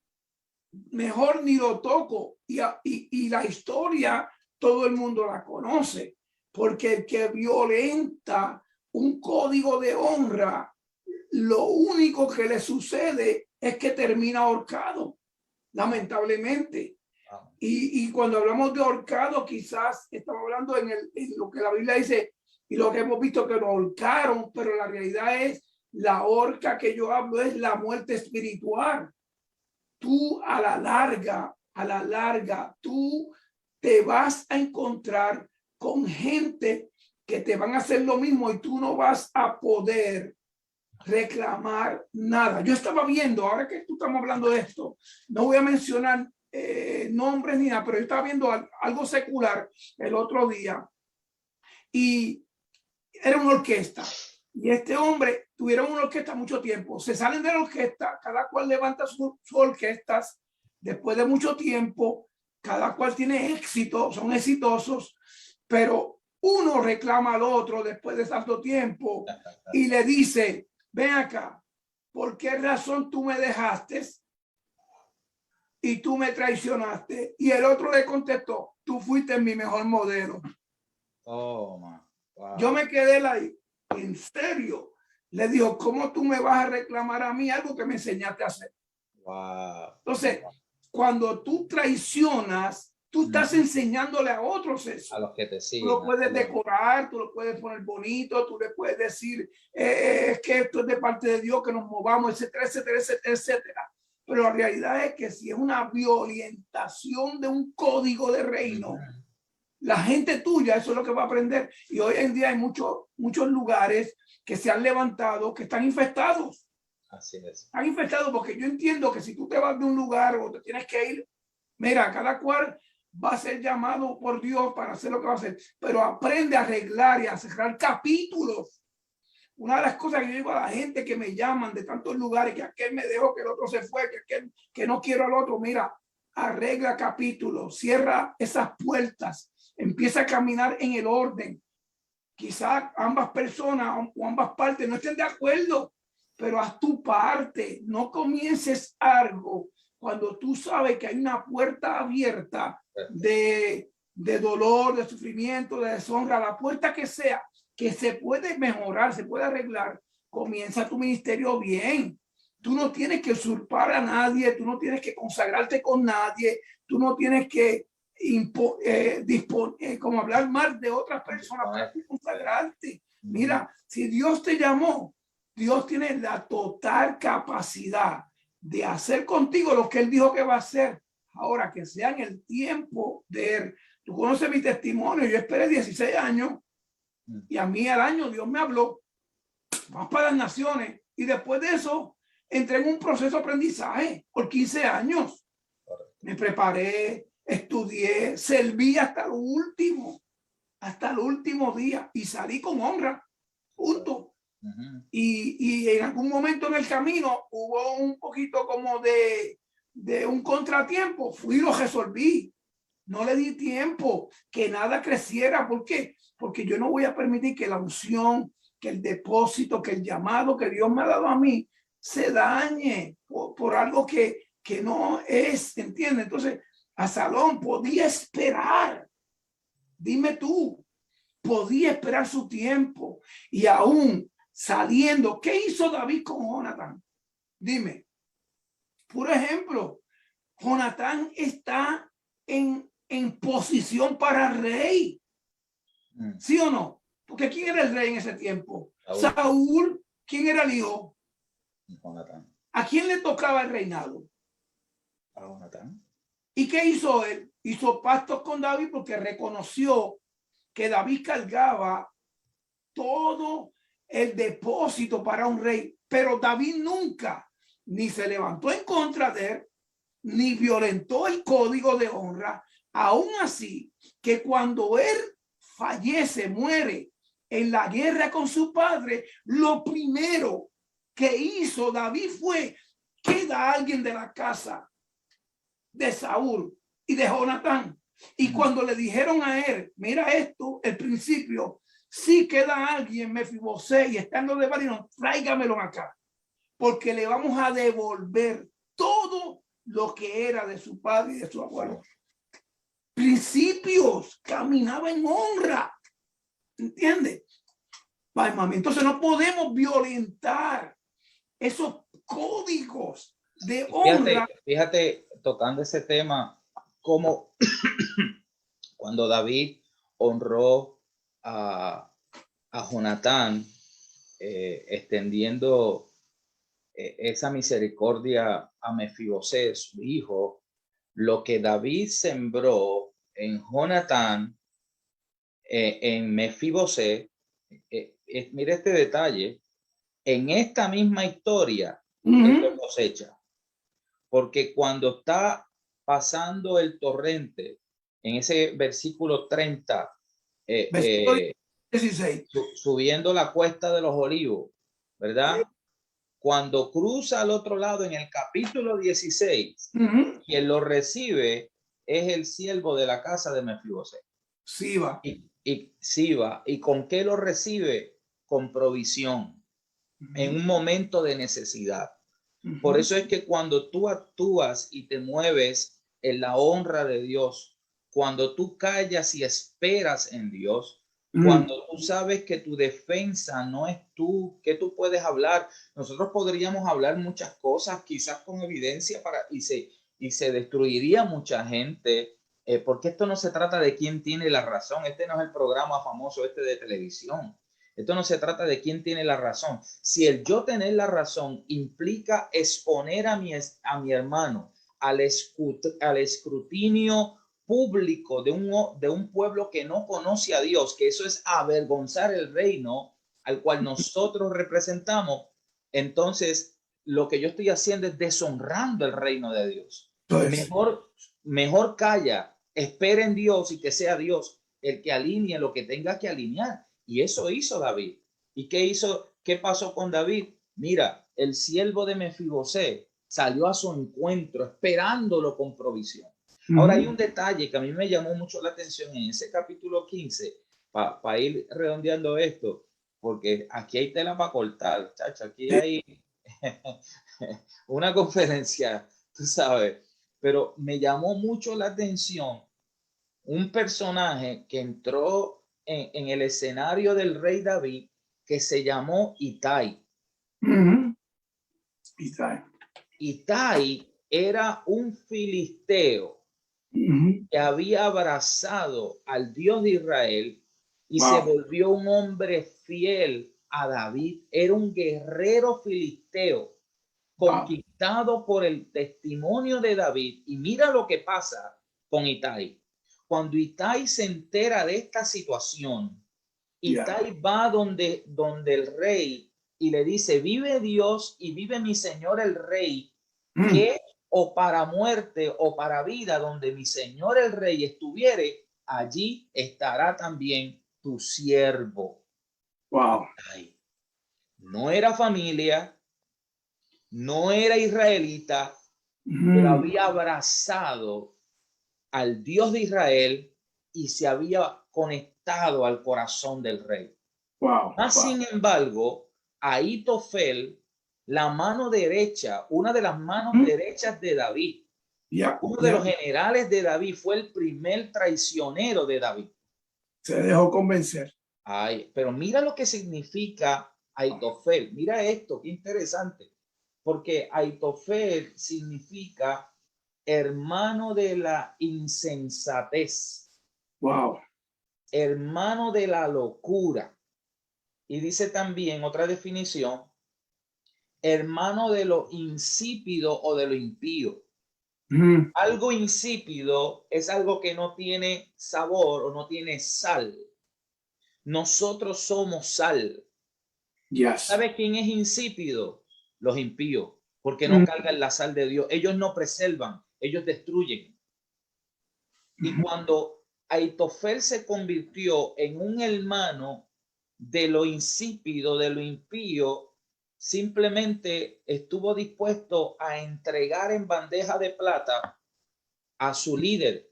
mejor ni lo toco. Y la historia todo el mundo la conoce, porque el que violenta un código de honra, lo único que le sucede es que termina ahorcado, lamentablemente. Y cuando hablamos de ahorcado, quizás estamos hablando en lo que la Biblia dice y lo que hemos visto que lo ahorcaron, pero la realidad es la horca que yo hablo es la muerte espiritual. Tú a la larga, tú te vas a encontrar con gente que te van a hacer lo mismo y tú no vas a poder reclamar nada. Yo estaba viendo, ahora que tú estamos hablando de esto, no voy a mencionar nombres ni nada, pero yo estaba viendo algo secular el otro día y era una orquesta. Y este hombre tuvieron una orquesta mucho tiempo. Se salen de la orquesta, cada cual levanta sus orquestas después de mucho tiempo, cada cual tiene éxito, son exitosos, pero uno reclama al otro después de tanto tiempo y le dice, ven acá, ¿por qué razón tú me dejaste y tú me traicionaste? Y el otro le contestó, tú fuiste mi mejor modelo. Wow. Yo me quedé ahí, en serio. Le dijo, ¿cómo tú me vas a reclamar a mí algo que me enseñaste a hacer? Wow. Entonces, cuando tú traicionas, tú estás enseñándole a otros eso. A los que te siguen. Tú lo puedes decorar, tú lo puedes poner bonito, tú le puedes decir es que esto es de parte de Dios, que nos movamos, etcétera, etcétera, etcétera, etcétera. Pero la realidad es que si es una violentación de un código de reino, la gente tuya, eso es lo que va a aprender. Y hoy en día hay muchos lugares que se han levantado que están infestados. Así es. Están infestados porque yo entiendo que si tú te vas de un lugar o te tienes que ir, mira, cada cual va a ser llamado por Dios para hacer lo que va a hacer, pero aprende a arreglar y a cerrar capítulos. Una de las cosas que yo digo a la gente que me llaman de tantos lugares, que aquel me dejó, que el otro se fue, que no quiero al otro, mira, arregla capítulos, cierra esas puertas, empieza a caminar en el orden. Quizás ambas personas o ambas partes no estén de acuerdo, pero haz tu parte. No comiences algo cuando tú sabes que hay una puerta abierta de dolor, de sufrimiento, de deshonra, la puerta que sea, que se puede mejorar, se puede arreglar. Comienza tu ministerio bien. Tú no tienes que usurpar a nadie, tú no tienes que consagrarte con nadie, tú no tienes que como hablar mal de otras personas para consagrarte. Mira, si Dios te llamó, Dios tiene la total capacidad de hacer contigo lo que Él dijo que va a hacer. Ahora que sea en el tiempo de Él. Tú conoces mi testimonio, yo esperé 16 años y a mí al año Dios me habló, vas para las naciones, y después de eso entré en un proceso de aprendizaje por 15 años. Me preparé, estudié, serví hasta el último día y salí con honra, punto. Y en algún momento en el camino hubo un poquito como de un contratiempo, fui y lo resolví. No le di tiempo que nada creciera. ¿Por qué? Porque yo no voy a permitir que la unción, que el depósito, que el llamado que Dios me ha dado a mí se dañe por algo que no es, ¿entiendes? Entonces, Absalón podía esperar. Dime tú, podía esperar su tiempo y aún saliendo. ¿Qué hizo David con Jonatán? Dime. Por ejemplo, Jonatán está en posición para rey. ¿Sí o no? Porque ¿quién era el rey en ese tiempo? Saúl. ¿Quién era el hijo? Jonatán. ¿A quién le tocaba el reinado? A Jonatán. ¿Y qué hizo él? Hizo pactos con David porque reconoció que David cargaba todo el depósito para un rey, pero David nunca ni se levantó en contra de él, ni violentó el código de honra. Aún así, que cuando él fallece, muere en la guerra con su padre, lo primero que hizo David fue: queda alguien de la casa de Saúl y de Jonatán. Y cuando le dijeron a él, mira esto, el principio, si queda alguien, Mefibosé, y estando de Babilón, tráigamelo acá, porque le vamos a devolver todo lo que era de su padre y de su abuelo. Principios, caminaba en honra. ¿Entiendes? Entonces no podemos violentar esos códigos de honra. Fíjate, tocando ese tema, como cuando David honró a Jonatán, extendiendo esa misericordia a Mefibosé, su hijo, lo que David sembró en Jonatán, en Mefibosé, mire este detalle, en esta misma historia, esto cosecha. Porque cuando está pasando el torrente, en ese versículo 30, 16. Subiendo la cuesta de los olivos, ¿verdad? Cuando cruza al otro lado en el capítulo 16, quien lo recibe es el siervo de la casa de Mefibosé. Siba. Y Siba. ¿Y con qué lo recibe? Con provisión, en un momento de necesidad. Por eso es que cuando tú actúas y te mueves en la honra de Dios, cuando tú callas y esperas en Dios, cuando tú sabes que tu defensa no es tú, que tú puedes hablar. Nosotros podríamos hablar muchas cosas, quizás con evidencia, y se destruiría mucha gente, porque esto no se trata de quién tiene la razón. Este no es el programa famoso de televisión. Esto no se trata de quién tiene la razón. Si el yo tener la razón implica exponer a mi hermano al escrutinio público de un pueblo que no conoce a Dios, que eso es avergonzar el reino al cual nosotros representamos, entonces lo que yo estoy haciendo es deshonrando el reino de Dios. Mejor calla, espera en Dios y que sea Dios el que alinee lo que tenga que alinear. Y eso hizo David. ¿Y qué hizo? ¿Qué pasó con David? Mira, el siervo de Mefibosé salió a su encuentro esperándolo con provisión. Ahora hay un detalle que a mí me llamó mucho la atención en ese capítulo 15, para ir redondeando esto, porque aquí hay tela para cortar, chacho, aquí hay una conferencia, tú sabes, pero me llamó mucho la atención un personaje que entró en el escenario del rey David, que se llamó Itai. Itai era un filisteo que había abrazado al Dios de Israel y se volvió un hombre fiel a David. Era un guerrero filisteo conquistado por el testimonio de David. Y mira lo que pasa con Itai. Cuando Itai se entera de esta situación, Itai va donde el rey y le dice: vive Dios y vive mi señor el rey, que o para muerte o para vida, donde mi señor el rey estuviere, allí estará también tu siervo. Itai no era familia, no era israelita, pero había abrazado al Dios de Israel y se había conectado al corazón del rey. Sin embargo, Ahitofel, la mano derecha, una de las manos derechas de David, uno de los generales de David, fue el primer traicionero de David. Se dejó convencer. Pero mira lo que significa Aitofel. Mira esto, qué interesante, porque Aitofel significa hermano de la insensatez. Wow. Hermano de la locura. Y dice también otra definición, hermano de lo insípido o de lo impío. Algo insípido es algo que no tiene sabor o no tiene sal. Nosotros somos sal. Yes. ¿Sabe quién es insípido? Los impíos, porque no cargan la sal de Dios. Ellos no preservan, ellos destruyen. Y cuando Aitofel se convirtió en un hermano de lo insípido, de lo impío, simplemente estuvo dispuesto a entregar en bandeja de plata a su líder,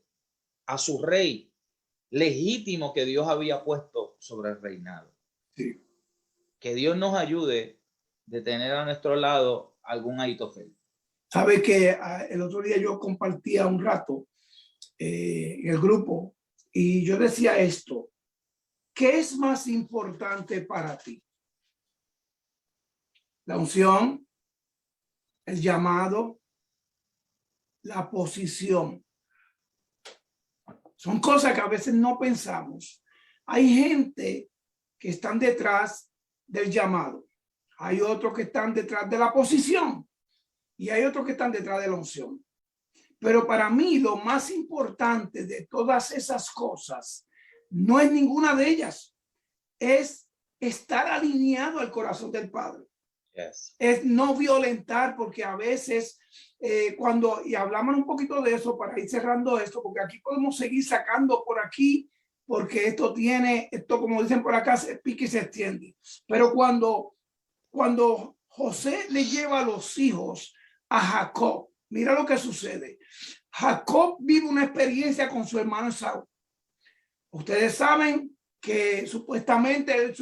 a su rey legítimo que Dios había puesto sobre el reinado. Sí. Que Dios nos ayude de tener a nuestro lado algún Aitofel. Sabe que el otro día yo compartía un rato en el grupo y yo decía esto: ¿qué es más importante para ti? La unción, el llamado, la posición. Son cosas que a veces no pensamos. Hay gente que están detrás del llamado. Hay otros que están detrás de la posición y hay otros que están detrás de la unción. Pero para mí lo más importante de todas esas cosas no es ninguna de ellas. Es estar alineado al corazón del Padre. Yes. Es no violentar, porque a veces y hablamos un poquito de eso para ir cerrando esto, porque aquí podemos seguir sacando por aquí, porque esto como dicen por acá, se pica y se extiende. Pero cuando José le lleva a los hijos a Jacob, mira lo que sucede. Jacob vive una experiencia con su hermano Esaú. Ustedes saben que supuestamente él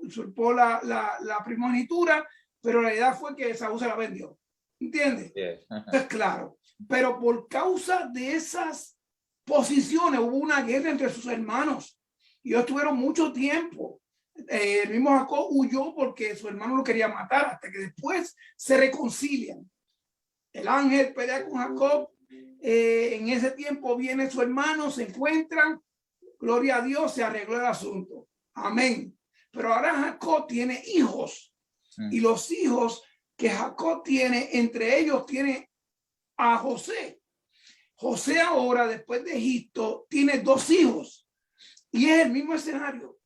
usurpó la primogenitura, pero la realidad fue que Esaú se la vendió. ¿Entiendes? Yeah. Es claro. Pero por causa de esas posiciones hubo una guerra entre sus hermanos y ellos tuvieron mucho tiempo. El mismo Jacob huyó porque su hermano lo quería matar, hasta que después se reconcilian. El ángel pelea con Jacob. En ese tiempo viene su hermano, se encuentran. Gloria a Dios, se arregló el asunto. Amén. Pero ahora Jacob tiene hijos. Y los hijos que Jacob tiene, entre ellos tiene a José. José ahora, después de Egipto, tiene dos hijos. Y es el mismo escenario.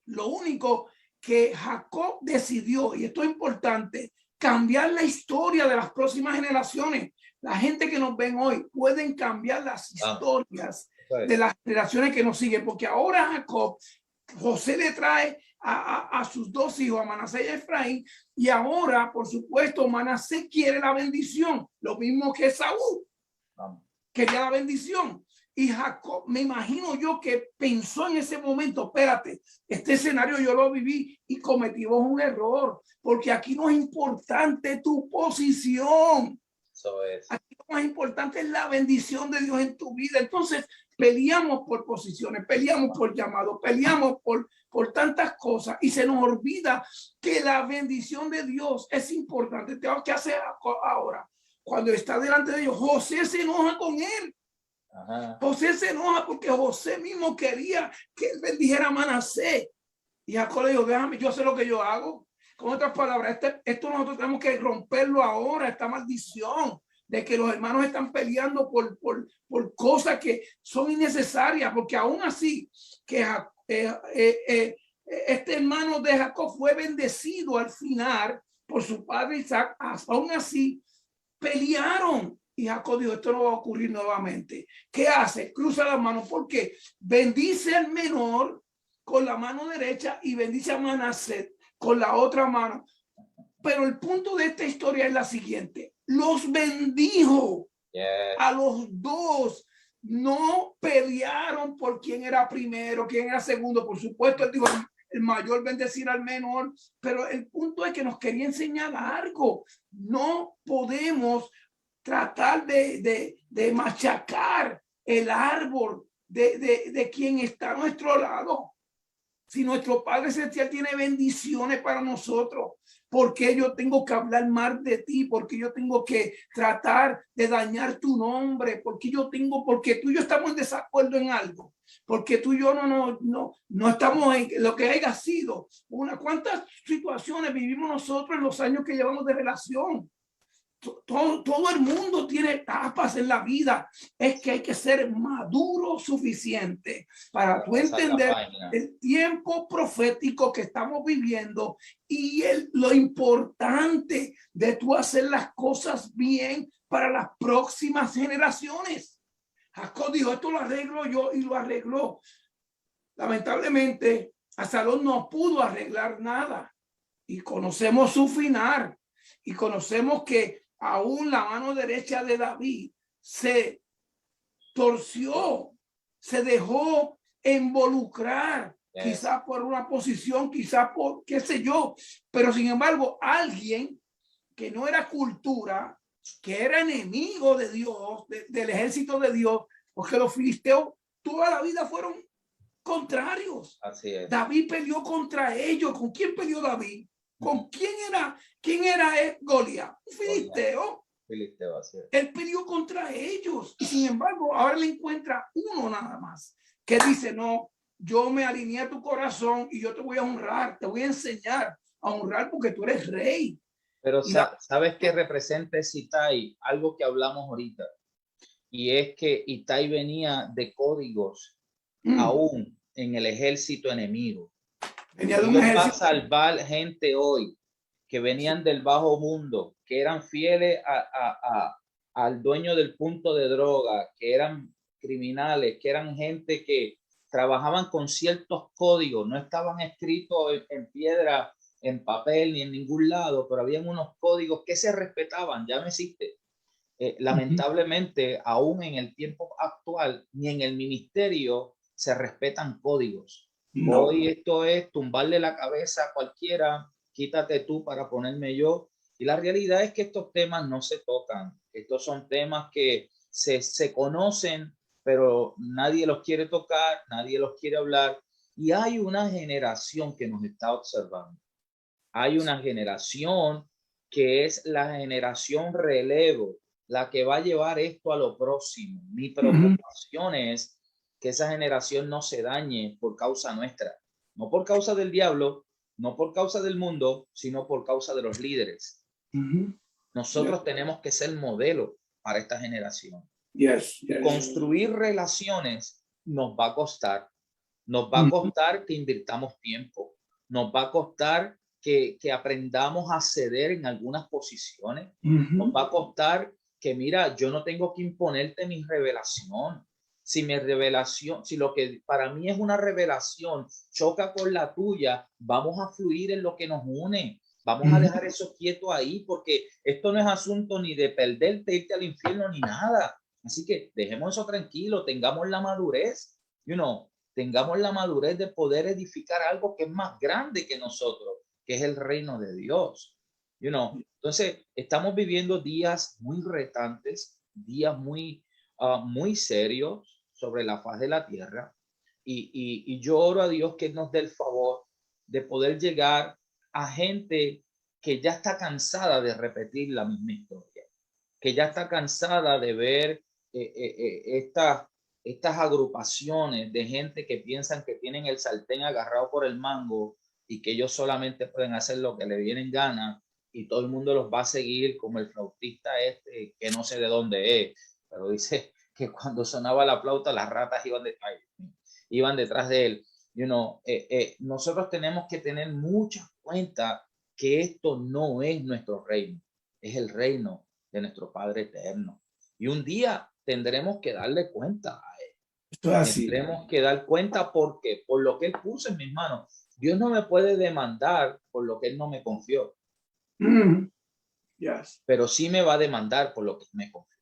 Lo único que Jacob decidió, y esto es importante, cambiar la historia de las próximas generaciones. La gente que nos ven hoy pueden cambiar las historias de las generaciones que nos siguen, porque ahora José le trae a sus dos hijos, a Manasés y a Efraín, y ahora, por supuesto, Manasés quiere la bendición, lo mismo que Saúl quería la bendición. Y Jacob, me imagino yo que pensó en ese momento, espérate, este escenario yo lo viví y cometimos un error, porque aquí no es importante tu posición. Aquí lo más importante es la bendición de Dios en tu vida. Entonces, peleamos por posiciones, peleamos por llamados, peleamos por tantas cosas y se nos olvida que la bendición de Dios es importante. ¿Qué hace ahora? Cuando está delante de Dios, José se enoja con él. Ajá. José se enoja porque José mismo quería que él bendijera a Manasés. Y Jacob le dijo, déjame, yo sé lo que yo hago. Con otras palabras, esto nosotros tenemos que romperlo ahora, esta maldición de que los hermanos están peleando por cosas que son innecesarias, porque aún así que este hermano de Jacob fue bendecido al final por su padre Isaac, aún así pelearon. Y Jacob dijo, esto no va a ocurrir nuevamente. ¿Qué hace? Cruza las manos, porque bendice al menor con la mano derecha y bendice a Manasés con la otra mano. Pero el punto de esta historia es la siguiente: los bendijo a los dos. No pelearon por quién era primero, quién era segundo. Por supuesto, él dijo, el mayor bendecir al menor, pero el punto es que nos quería enseñar algo. No podemos tratar de machacar el árbol de quien está a nuestro lado. Si nuestro Padre Celestial tiene bendiciones para nosotros, ¿por qué yo tengo que hablar mal de ti? ¿Por qué yo tengo que tratar de dañar tu nombre? Porque tú y yo estamos en desacuerdo en algo. Porque tú y yo no estamos en lo que haya sido. ¿Cuántas situaciones vivimos nosotros en los años que llevamos de relación? Todo el mundo tiene etapas en la vida. Es que hay que ser maduro suficiente para tú entender el tiempo profético que estamos viviendo y lo importante de tú hacer las cosas bien para las próximas generaciones. Jacob dijo, esto lo arreglo yo, y lo arregló. Lamentablemente, Absalón no pudo arreglar nada y conocemos su final y conocemos que aún la mano derecha de David se torció, se dejó involucrar, quizás por una posición, quizás por qué sé yo, pero sin embargo, alguien que no era cultura, que era enemigo de Dios, del ejército de Dios, porque los filisteos toda la vida fueron contrarios. Así es. David peleó contra ellos. ¿Con quién peleó David? ¿Con quién era? ¿Quién era Goliat? Un filisteo. Filisteo, así es. Él peleó contra ellos y sin embargo ahora le encuentra uno nada más que dice, no, yo me alineé a tu corazón y yo te voy a honrar, te voy a enseñar a honrar porque tú eres rey. Pero ¿sabes qué representa ese Ittai? Algo que hablamos ahorita. Y es que Ittai venía de códigos aún en el ejército enemigo. Venía de un ejército. Va a salvar gente hoy que venían del bajo mundo, que eran fieles al dueño del punto de droga, que eran criminales, que eran gente que trabajaban con ciertos códigos, no estaban escritos en piedra, en papel, ni en ningún lado, pero habían unos códigos que se respetaban, ya no existe. Lamentablemente, aún en el tiempo actual, ni en el ministerio se respetan códigos. No. Hoy esto es tumbarle la cabeza a cualquiera, quítate tú para ponerme yo. Y la realidad es que estos temas no se tocan. Estos son temas que se conocen, pero nadie los quiere tocar, nadie los quiere hablar. Y hay una generación que nos está observando. Hay una generación que es la generación relevo, la que va a llevar esto a lo próximo. Mi preocupación es que esa generación no se dañe por causa nuestra, no por causa del diablo, no por causa del mundo, sino por causa de los líderes. Nosotros tenemos que ser modelo para esta generación. Construir relaciones nos va a costar. Nos va a costar que invirtamos tiempo. Nos va a costar que aprendamos a ceder en algunas posiciones. Nos va a costar que, mira, yo no tengo que imponerte mi revelación. Si mi revelación, si lo que para mí es una revelación choca con la tuya, vamos a fluir en lo que nos une. Vamos a dejar eso quieto ahí, porque esto no es asunto ni de perderte, irte al infierno, ni nada. Así que dejemos eso tranquilo, tengamos la madurez, tengamos la madurez de poder edificar algo que es más grande que nosotros, que es el reino de Dios. Entonces, estamos viviendo días muy retantes, días muy serios sobre la faz de la tierra. Y yo oro a Dios que nos dé el favor de poder llegar a gente que ya está cansada de repetir la misma historia, que ya está cansada de ver estas agrupaciones de gente que piensan que tienen el sartén agarrado por el mango y que ellos solamente pueden hacer lo que le viene en gana y todo el mundo los va a seguir como el flautista que no sé de dónde es, pero dice que cuando sonaba la flauta las ratas iban detrás de él. Nosotros tenemos que tener mucha cuenta que esto no es nuestro reino, es el reino de nuestro Padre eterno. Y un día tendremos que darle cuenta a él. Tendremos que dar cuenta porque por lo que él puso en mis manos. Dios no me puede demandar por lo que él no me confió. Pero sí me va a demandar por lo que me confió.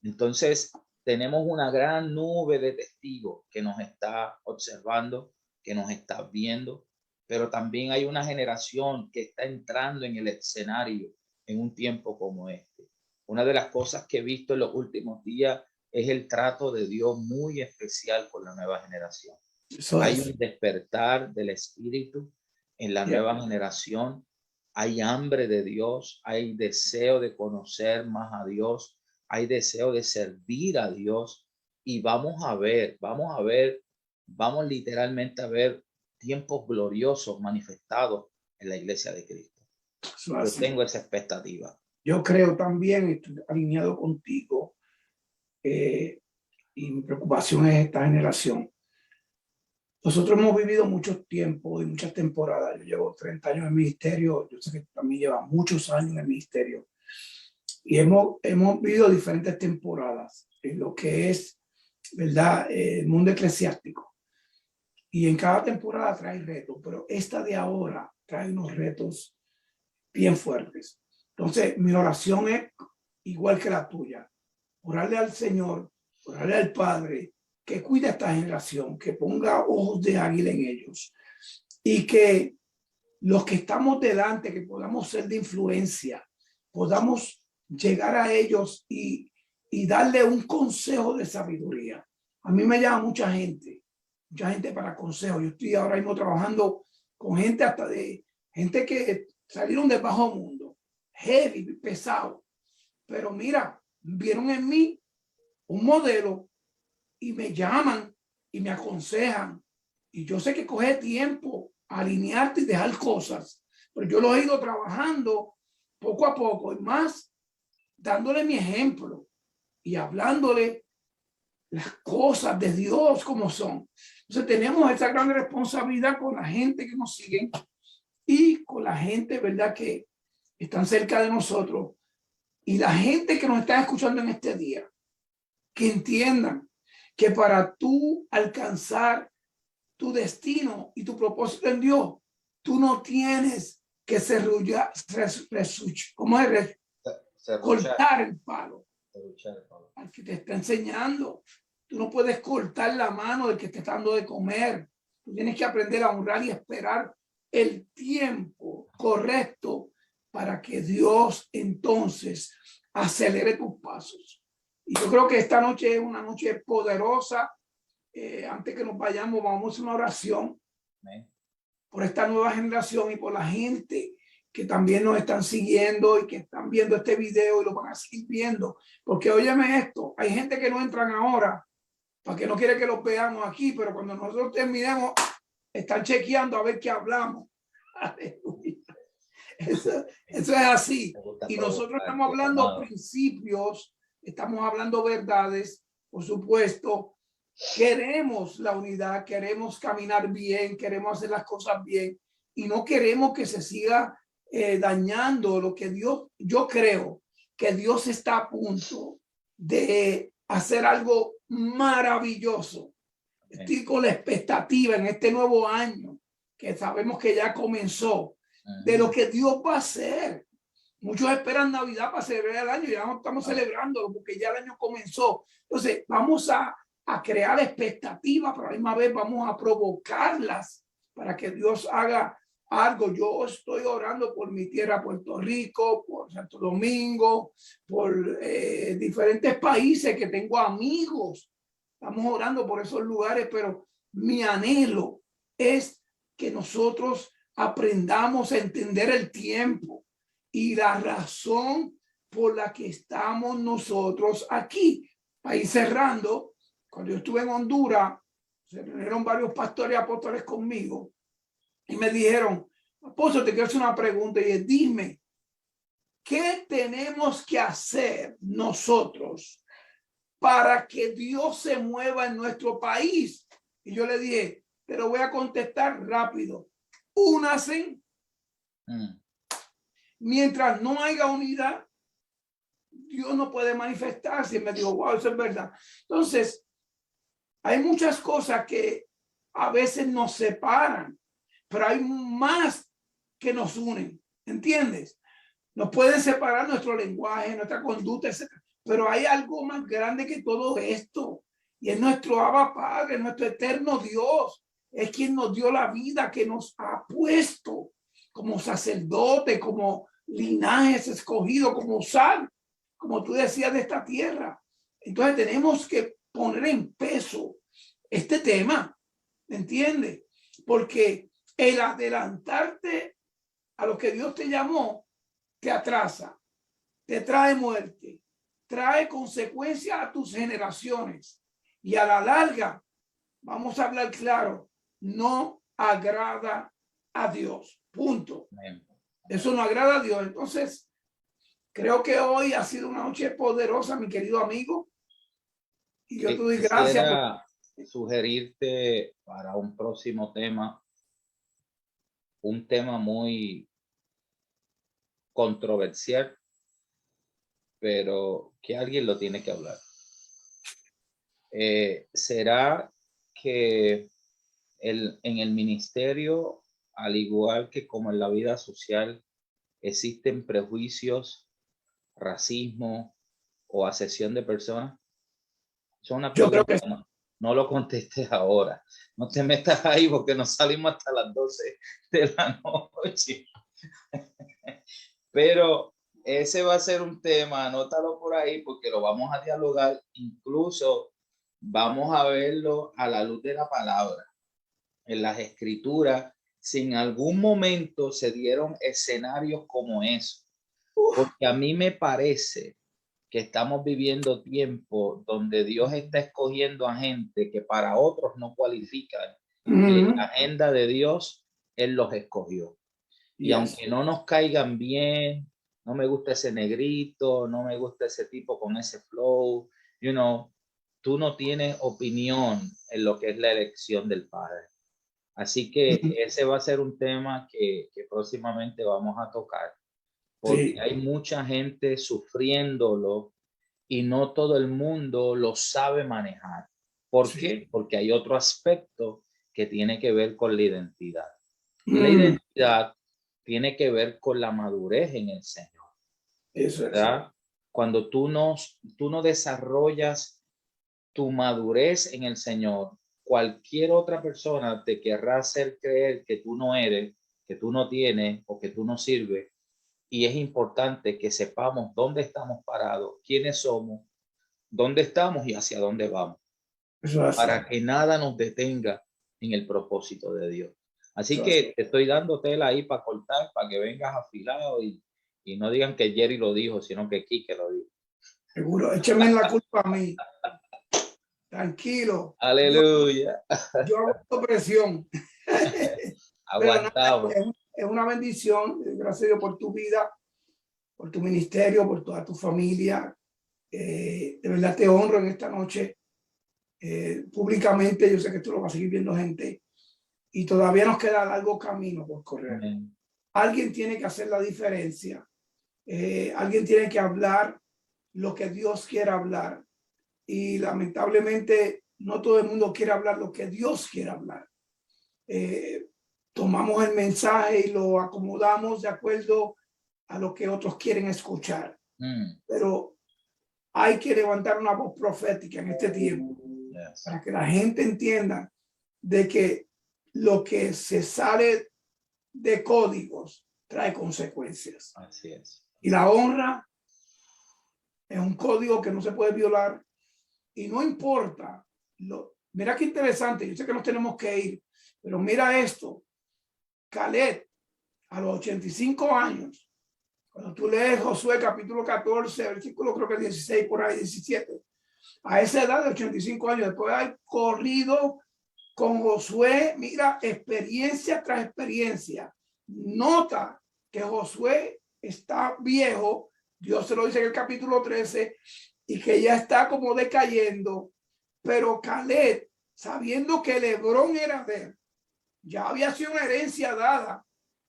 Entonces, tenemos una gran nube de testigos que nos está observando, que nos está viendo, pero también hay una generación que está entrando en el escenario en un tiempo como este. Una de las cosas que he visto en los últimos días es el trato de Dios muy especial con la nueva generación. Eso Hay es. un despertar del espíritu en la nueva generación. Hay hambre de Dios, hay deseo de conocer más a Dios, hay deseo de servir a Dios y vamos literalmente a ver tiempos gloriosos manifestados en la iglesia de Cristo. Eso Yo así. tengo esa expectativa. Yo creo también, estoy alineado contigo, y mi preocupación es esta generación. Nosotros hemos vivido mucho tiempo y muchas temporadas. Yo llevo 30 años en ministerio, yo sé que también lleva muchos años en el ministerio. Y hemos vivido diferentes temporadas en lo que es, ¿verdad?, el mundo eclesiástico. Y en cada temporada trae retos, pero esta de ahora trae unos retos bien fuertes. Entonces, mi oración es igual que la tuya. Orarle al Señor, orarle al Padre, que cuide a esta generación, que ponga ojos de águila en ellos. Y que los que estamos delante, que podamos ser de influencia, podamos llegar a ellos y darle un consejo de sabiduría. A mí me llama mucha gente para consejo. Yo estoy ahora mismo trabajando con gente hasta de gente que salieron del bajo mundo, heavy, pesado. Pero mira, vieron en mí un modelo y me llaman y me aconsejan. Y yo sé que coge tiempo alinearte y dejar cosas, pero yo lo he ido trabajando poco a poco y más dándole mi ejemplo y hablándole las cosas de Dios como son. Entonces tenemos esa gran responsabilidad con la gente que nos sigue y con la gente, ¿verdad?, que están cerca de nosotros y la gente que nos está escuchando en este día, que entiendan que para tú alcanzar tu destino y tu propósito en Dios, tú no tienes que cortar el palo al que te está enseñando. Tú no puedes cortar la mano del que te está dando de comer. Tú tienes que aprender a honrar y esperar el tiempo correcto para que Dios entonces acelere tus pasos. Y yo creo que esta noche es una noche poderosa. Antes que nos vayamos, vamos a hacer una oración por esta nueva generación y por la gente que también nos están siguiendo y que están viendo este video y lo van a seguir viendo. Porque óyeme esto, hay gente que no entran ahora porque no quiere que los veamos aquí, pero cuando nosotros terminemos, están chequeando a ver qué hablamos. Aleluya. Eso es así. Y nosotros estamos hablando principios, estamos hablando verdades, por supuesto. Queremos la unidad, queremos caminar bien, queremos hacer las cosas bien y no queremos que se siga dañando lo que Dios, yo creo que Dios está a punto de hacer algo maravilloso. Estoy con la expectativa en este nuevo año, que sabemos que ya comenzó, de lo que Dios va a hacer. Muchos esperan Navidad para celebrar el año, ya no estamos celebrando porque ya el año comenzó. Entonces, vamos a crear expectativas, pero a la misma vez vamos a provocarlas para que Dios haga algo. Yo estoy orando por mi tierra, Puerto Rico, por Santo Domingo, por diferentes países que tengo amigos. Estamos orando por esos lugares, pero mi anhelo es que nosotros aprendamos a entender el tiempo y la razón por la que estamos nosotros aquí. Ahí cerrando, cuando yo estuve en Honduras, se reunieron varios pastores y apóstoles conmigo y me dijeron, apóstol, te quiero hacer una pregunta y es, dime, ¿qué tenemos que hacer nosotros para que Dios se mueva en nuestro país? Y yo le dije, te lo voy a contestar rápido. Únanse. Mientras no haya unidad, Dios no puede manifestarse. Y me dijo, wow, eso es verdad. Entonces, hay muchas cosas que a veces nos separan, pero hay más que nos unen. ¿Entiendes? Nos pueden separar nuestro lenguaje, nuestra conducta, etc. Pero hay algo más grande que todo esto. Y es nuestro Abba Padre, nuestro eterno Dios. Es quien nos dio la vida, que nos ha puesto como sacerdote, como linajes escogido, como sal, como tú decías, de esta tierra. Entonces tenemos que poner en peso este tema ¿Me entiendes? Porque el adelantarte a lo que Dios te llamó te atrasa, te trae muerte, trae consecuencias a tus generaciones y a la larga, vamos a hablar claro, no agrada a Dios. Punto. Eso no agrada a Dios. Entonces, creo que hoy ha sido una noche poderosa, mi querido amigo. Y yo te doy gracias. Quisiera sugerirte para un próximo tema, un tema muy controversial, pero que alguien lo tiene que hablar. ¿Será que en el ministerio, al igual que como en la vida social, existen prejuicios, racismo o asesión de personas? Son una Yo creo pregunta, que no lo contestes ahora. No te metas ahí porque nos salimos hasta las 12 de la noche. Pero ese va a ser un tema, anótalo por ahí porque lo vamos a dialogar. Incluso vamos a verlo a la luz de la palabra. En las escrituras, si en algún momento se dieron escenarios como eso. Porque a mí me parece que estamos viviendo tiempos donde Dios está escogiendo a gente que para otros no cualifican. Y en la agenda de Dios, Él los escogió. Y aunque no nos caigan bien, no me gusta ese negrito, no me gusta ese tipo con ese flow, tú no tienes opinión en lo que es la elección del Padre. Así que ese va a ser un tema que próximamente vamos a tocar, porque hay mucha gente sufriéndolo y no todo el mundo lo sabe manejar. ¿Por qué? Porque hay otro aspecto que tiene que ver con la identidad. Y la identidad tiene que ver con la madurez en el Señor. Eso ¿verdad? Cuando tú no desarrollas tu madurez en el Señor, cualquier otra persona te querrá hacer creer que tú no eres, que tú no tienes o que tú no sirves. Y es importante que sepamos dónde estamos parados, quiénes somos, dónde estamos y hacia dónde vamos, para que nada nos detenga en el propósito de Dios. Así que te estoy dando tela ahí para cortar, para que vengas afilado y no digan que Jerry lo dijo, sino que Quique lo dijo. Seguro, écheme la culpa a mí. Tranquilo. Aleluya. Yo hago presión. Aguantamos. Pero nada, es una bendición. Gracias a Dios por tu vida, por tu ministerio, por toda tu familia. De verdad te honro en esta noche. Públicamente, yo sé que tú lo vas a seguir viendo gente. Y todavía nos queda largo camino por correr. Amén. Alguien tiene que hacer la diferencia. Alguien tiene que hablar lo que Dios quiere hablar. Y lamentablemente no todo el mundo quiere hablar lo que Dios quiere hablar. Tomamos el mensaje y lo acomodamos de acuerdo a lo que otros quieren escuchar. Pero hay que levantar una voz profética en este tiempo para que la gente entienda de que lo que se sale de códigos trae consecuencias. Así es. Y la honra es un código que no se puede violar. Y no importa. Mira qué interesante. Yo sé que nos tenemos que ir, pero mira esto. Caleb, a los 85 años, cuando tú lees Josué capítulo 14, versículo creo que 16, por ahí 17, a esa edad de 85 años, después de haber corrido con Josué, mira, experiencia tras experiencia, nota que Josué está viejo, Dios se lo dice en el capítulo 13, y que ya está como decayendo, pero Caleb, sabiendo que Hebrón era de él, ya había sido una herencia dada,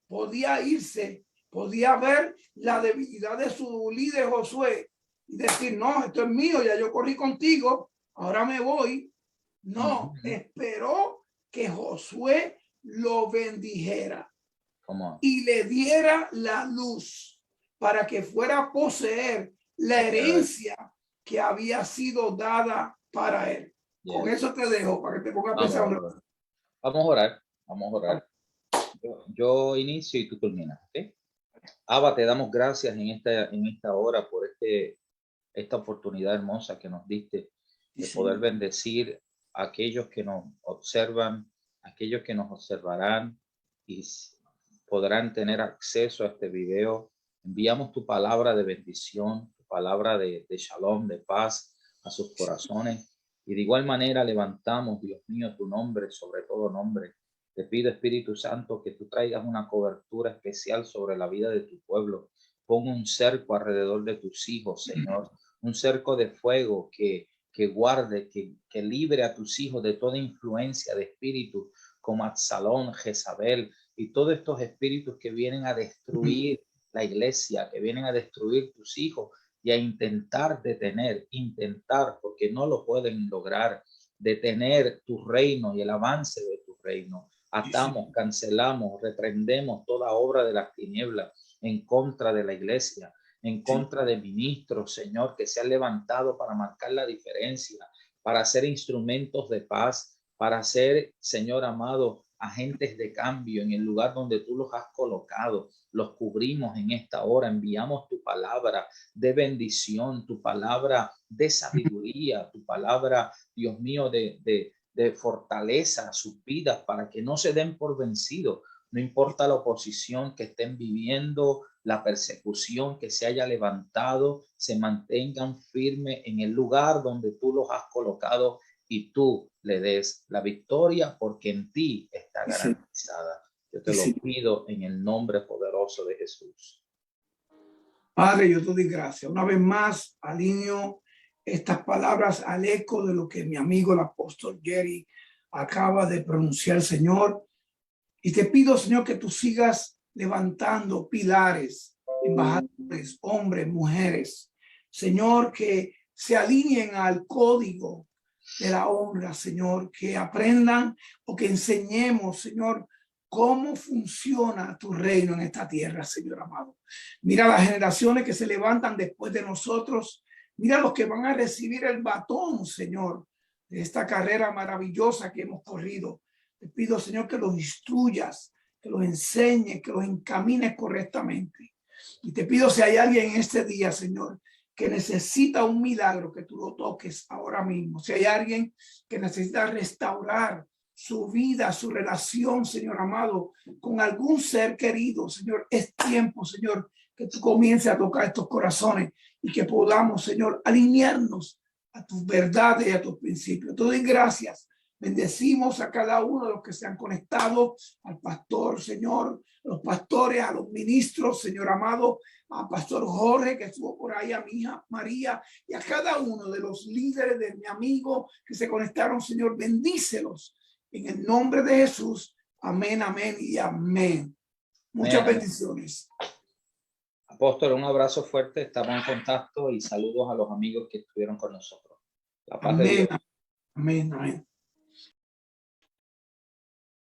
podía irse, podía ver la debilidad de su líder Josué y decir, no, esto es mío, ya yo corrí contigo, ahora me voy. No, esperó que Josué lo bendijera y le diera la luz para que fuera a poseer la herencia que había sido dada para él. Con eso te dejo para que te pongas a pensar. Vamos a orar, vamos a orar. Yo inicio y tú terminas, ¿ok? Abba, te damos gracias en esta hora por esta oportunidad hermosa que nos diste de poder bendecir a aquellos que nos observan aquellos que nos observarán y podrán tener acceso a este video. Enviamos tu palabra de bendición, tu palabra de shalom, de paz a sus corazones. Y de igual manera levantamos, Dios mío, tu nombre sobre todo nombre. Te pido, Espíritu Santo, que tú traigas una cobertura especial sobre la vida de tu pueblo. Pon un cerco alrededor de tus hijos, Señor. Un cerco de fuego que guarde, que libre a tus hijos de toda influencia de espíritus como Absalón, Jezabel y todos estos espíritus que vienen a destruir la iglesia, que vienen a destruir tus hijos y a intentar detener, porque no lo pueden lograr, detener tu reino y el avance de tu reino. Atamos, cancelamos, reprendemos toda obra de las tinieblas en contra de la iglesia, en contra de ministros, Señor, que se han levantado para marcar la diferencia, para ser instrumentos de paz, para ser, Señor amado, agentes de cambio en el lugar donde tú los has colocado. Los cubrimos en esta hora, enviamos tu palabra de bendición, tu palabra de sabiduría, tu palabra, Dios mío, de fortaleza a sus vidas para que no se den por vencidos. No importa la oposición que estén viviendo, la persecución que se haya levantado, se mantengan firmes en el lugar donde tú los has colocado y tú le des la victoria porque en ti está garantizada. Yo te lo pido en el nombre poderoso de Jesús. Padre, yo te doy gracias. Una vez más, alineo estas palabras al eco de lo que mi amigo el apóstol Jerry acaba de pronunciar, Señor. Y te pido, Señor, que tú sigas levantando pilares, embajadores, hombres, mujeres, Señor, que se alineen al código de la honra, Señor, que aprendan o que enseñemos, Señor, cómo funciona tu reino en esta tierra, Señor amado. Mira las generaciones que se levantan después de nosotros. Mira los que van a recibir el batón, Señor, de esta carrera maravillosa que hemos corrido. Te pido, Señor, que los instruyas, que los enseñes, que los encamines correctamente. Y te pido, si hay alguien en este día, Señor, que necesita un milagro, que tú lo toques ahora mismo. Si hay alguien que necesita restaurar su vida, su relación, Señor amado, con algún ser querido, Señor, es tiempo, Señor, que tú comiences a tocar estos corazones y que podamos, Señor, alinearnos a tus verdades y a tus principios. Te doy gracias. Bendecimos a cada uno de los que se han conectado, al pastor, Señor, a los pastores, a los ministros, Señor amado, a pastor Jorge que estuvo por ahí, a mi hija María y a cada uno de los líderes de mi amigo que se conectaron, Señor, bendícelos en el nombre de Jesús. Amén, amén y amén. Muchas Amén. Bendiciones. Apóstol, un abrazo fuerte, estamos en contacto y saludos a los amigos que estuvieron con nosotros. La paz de Dios. Amén, amén.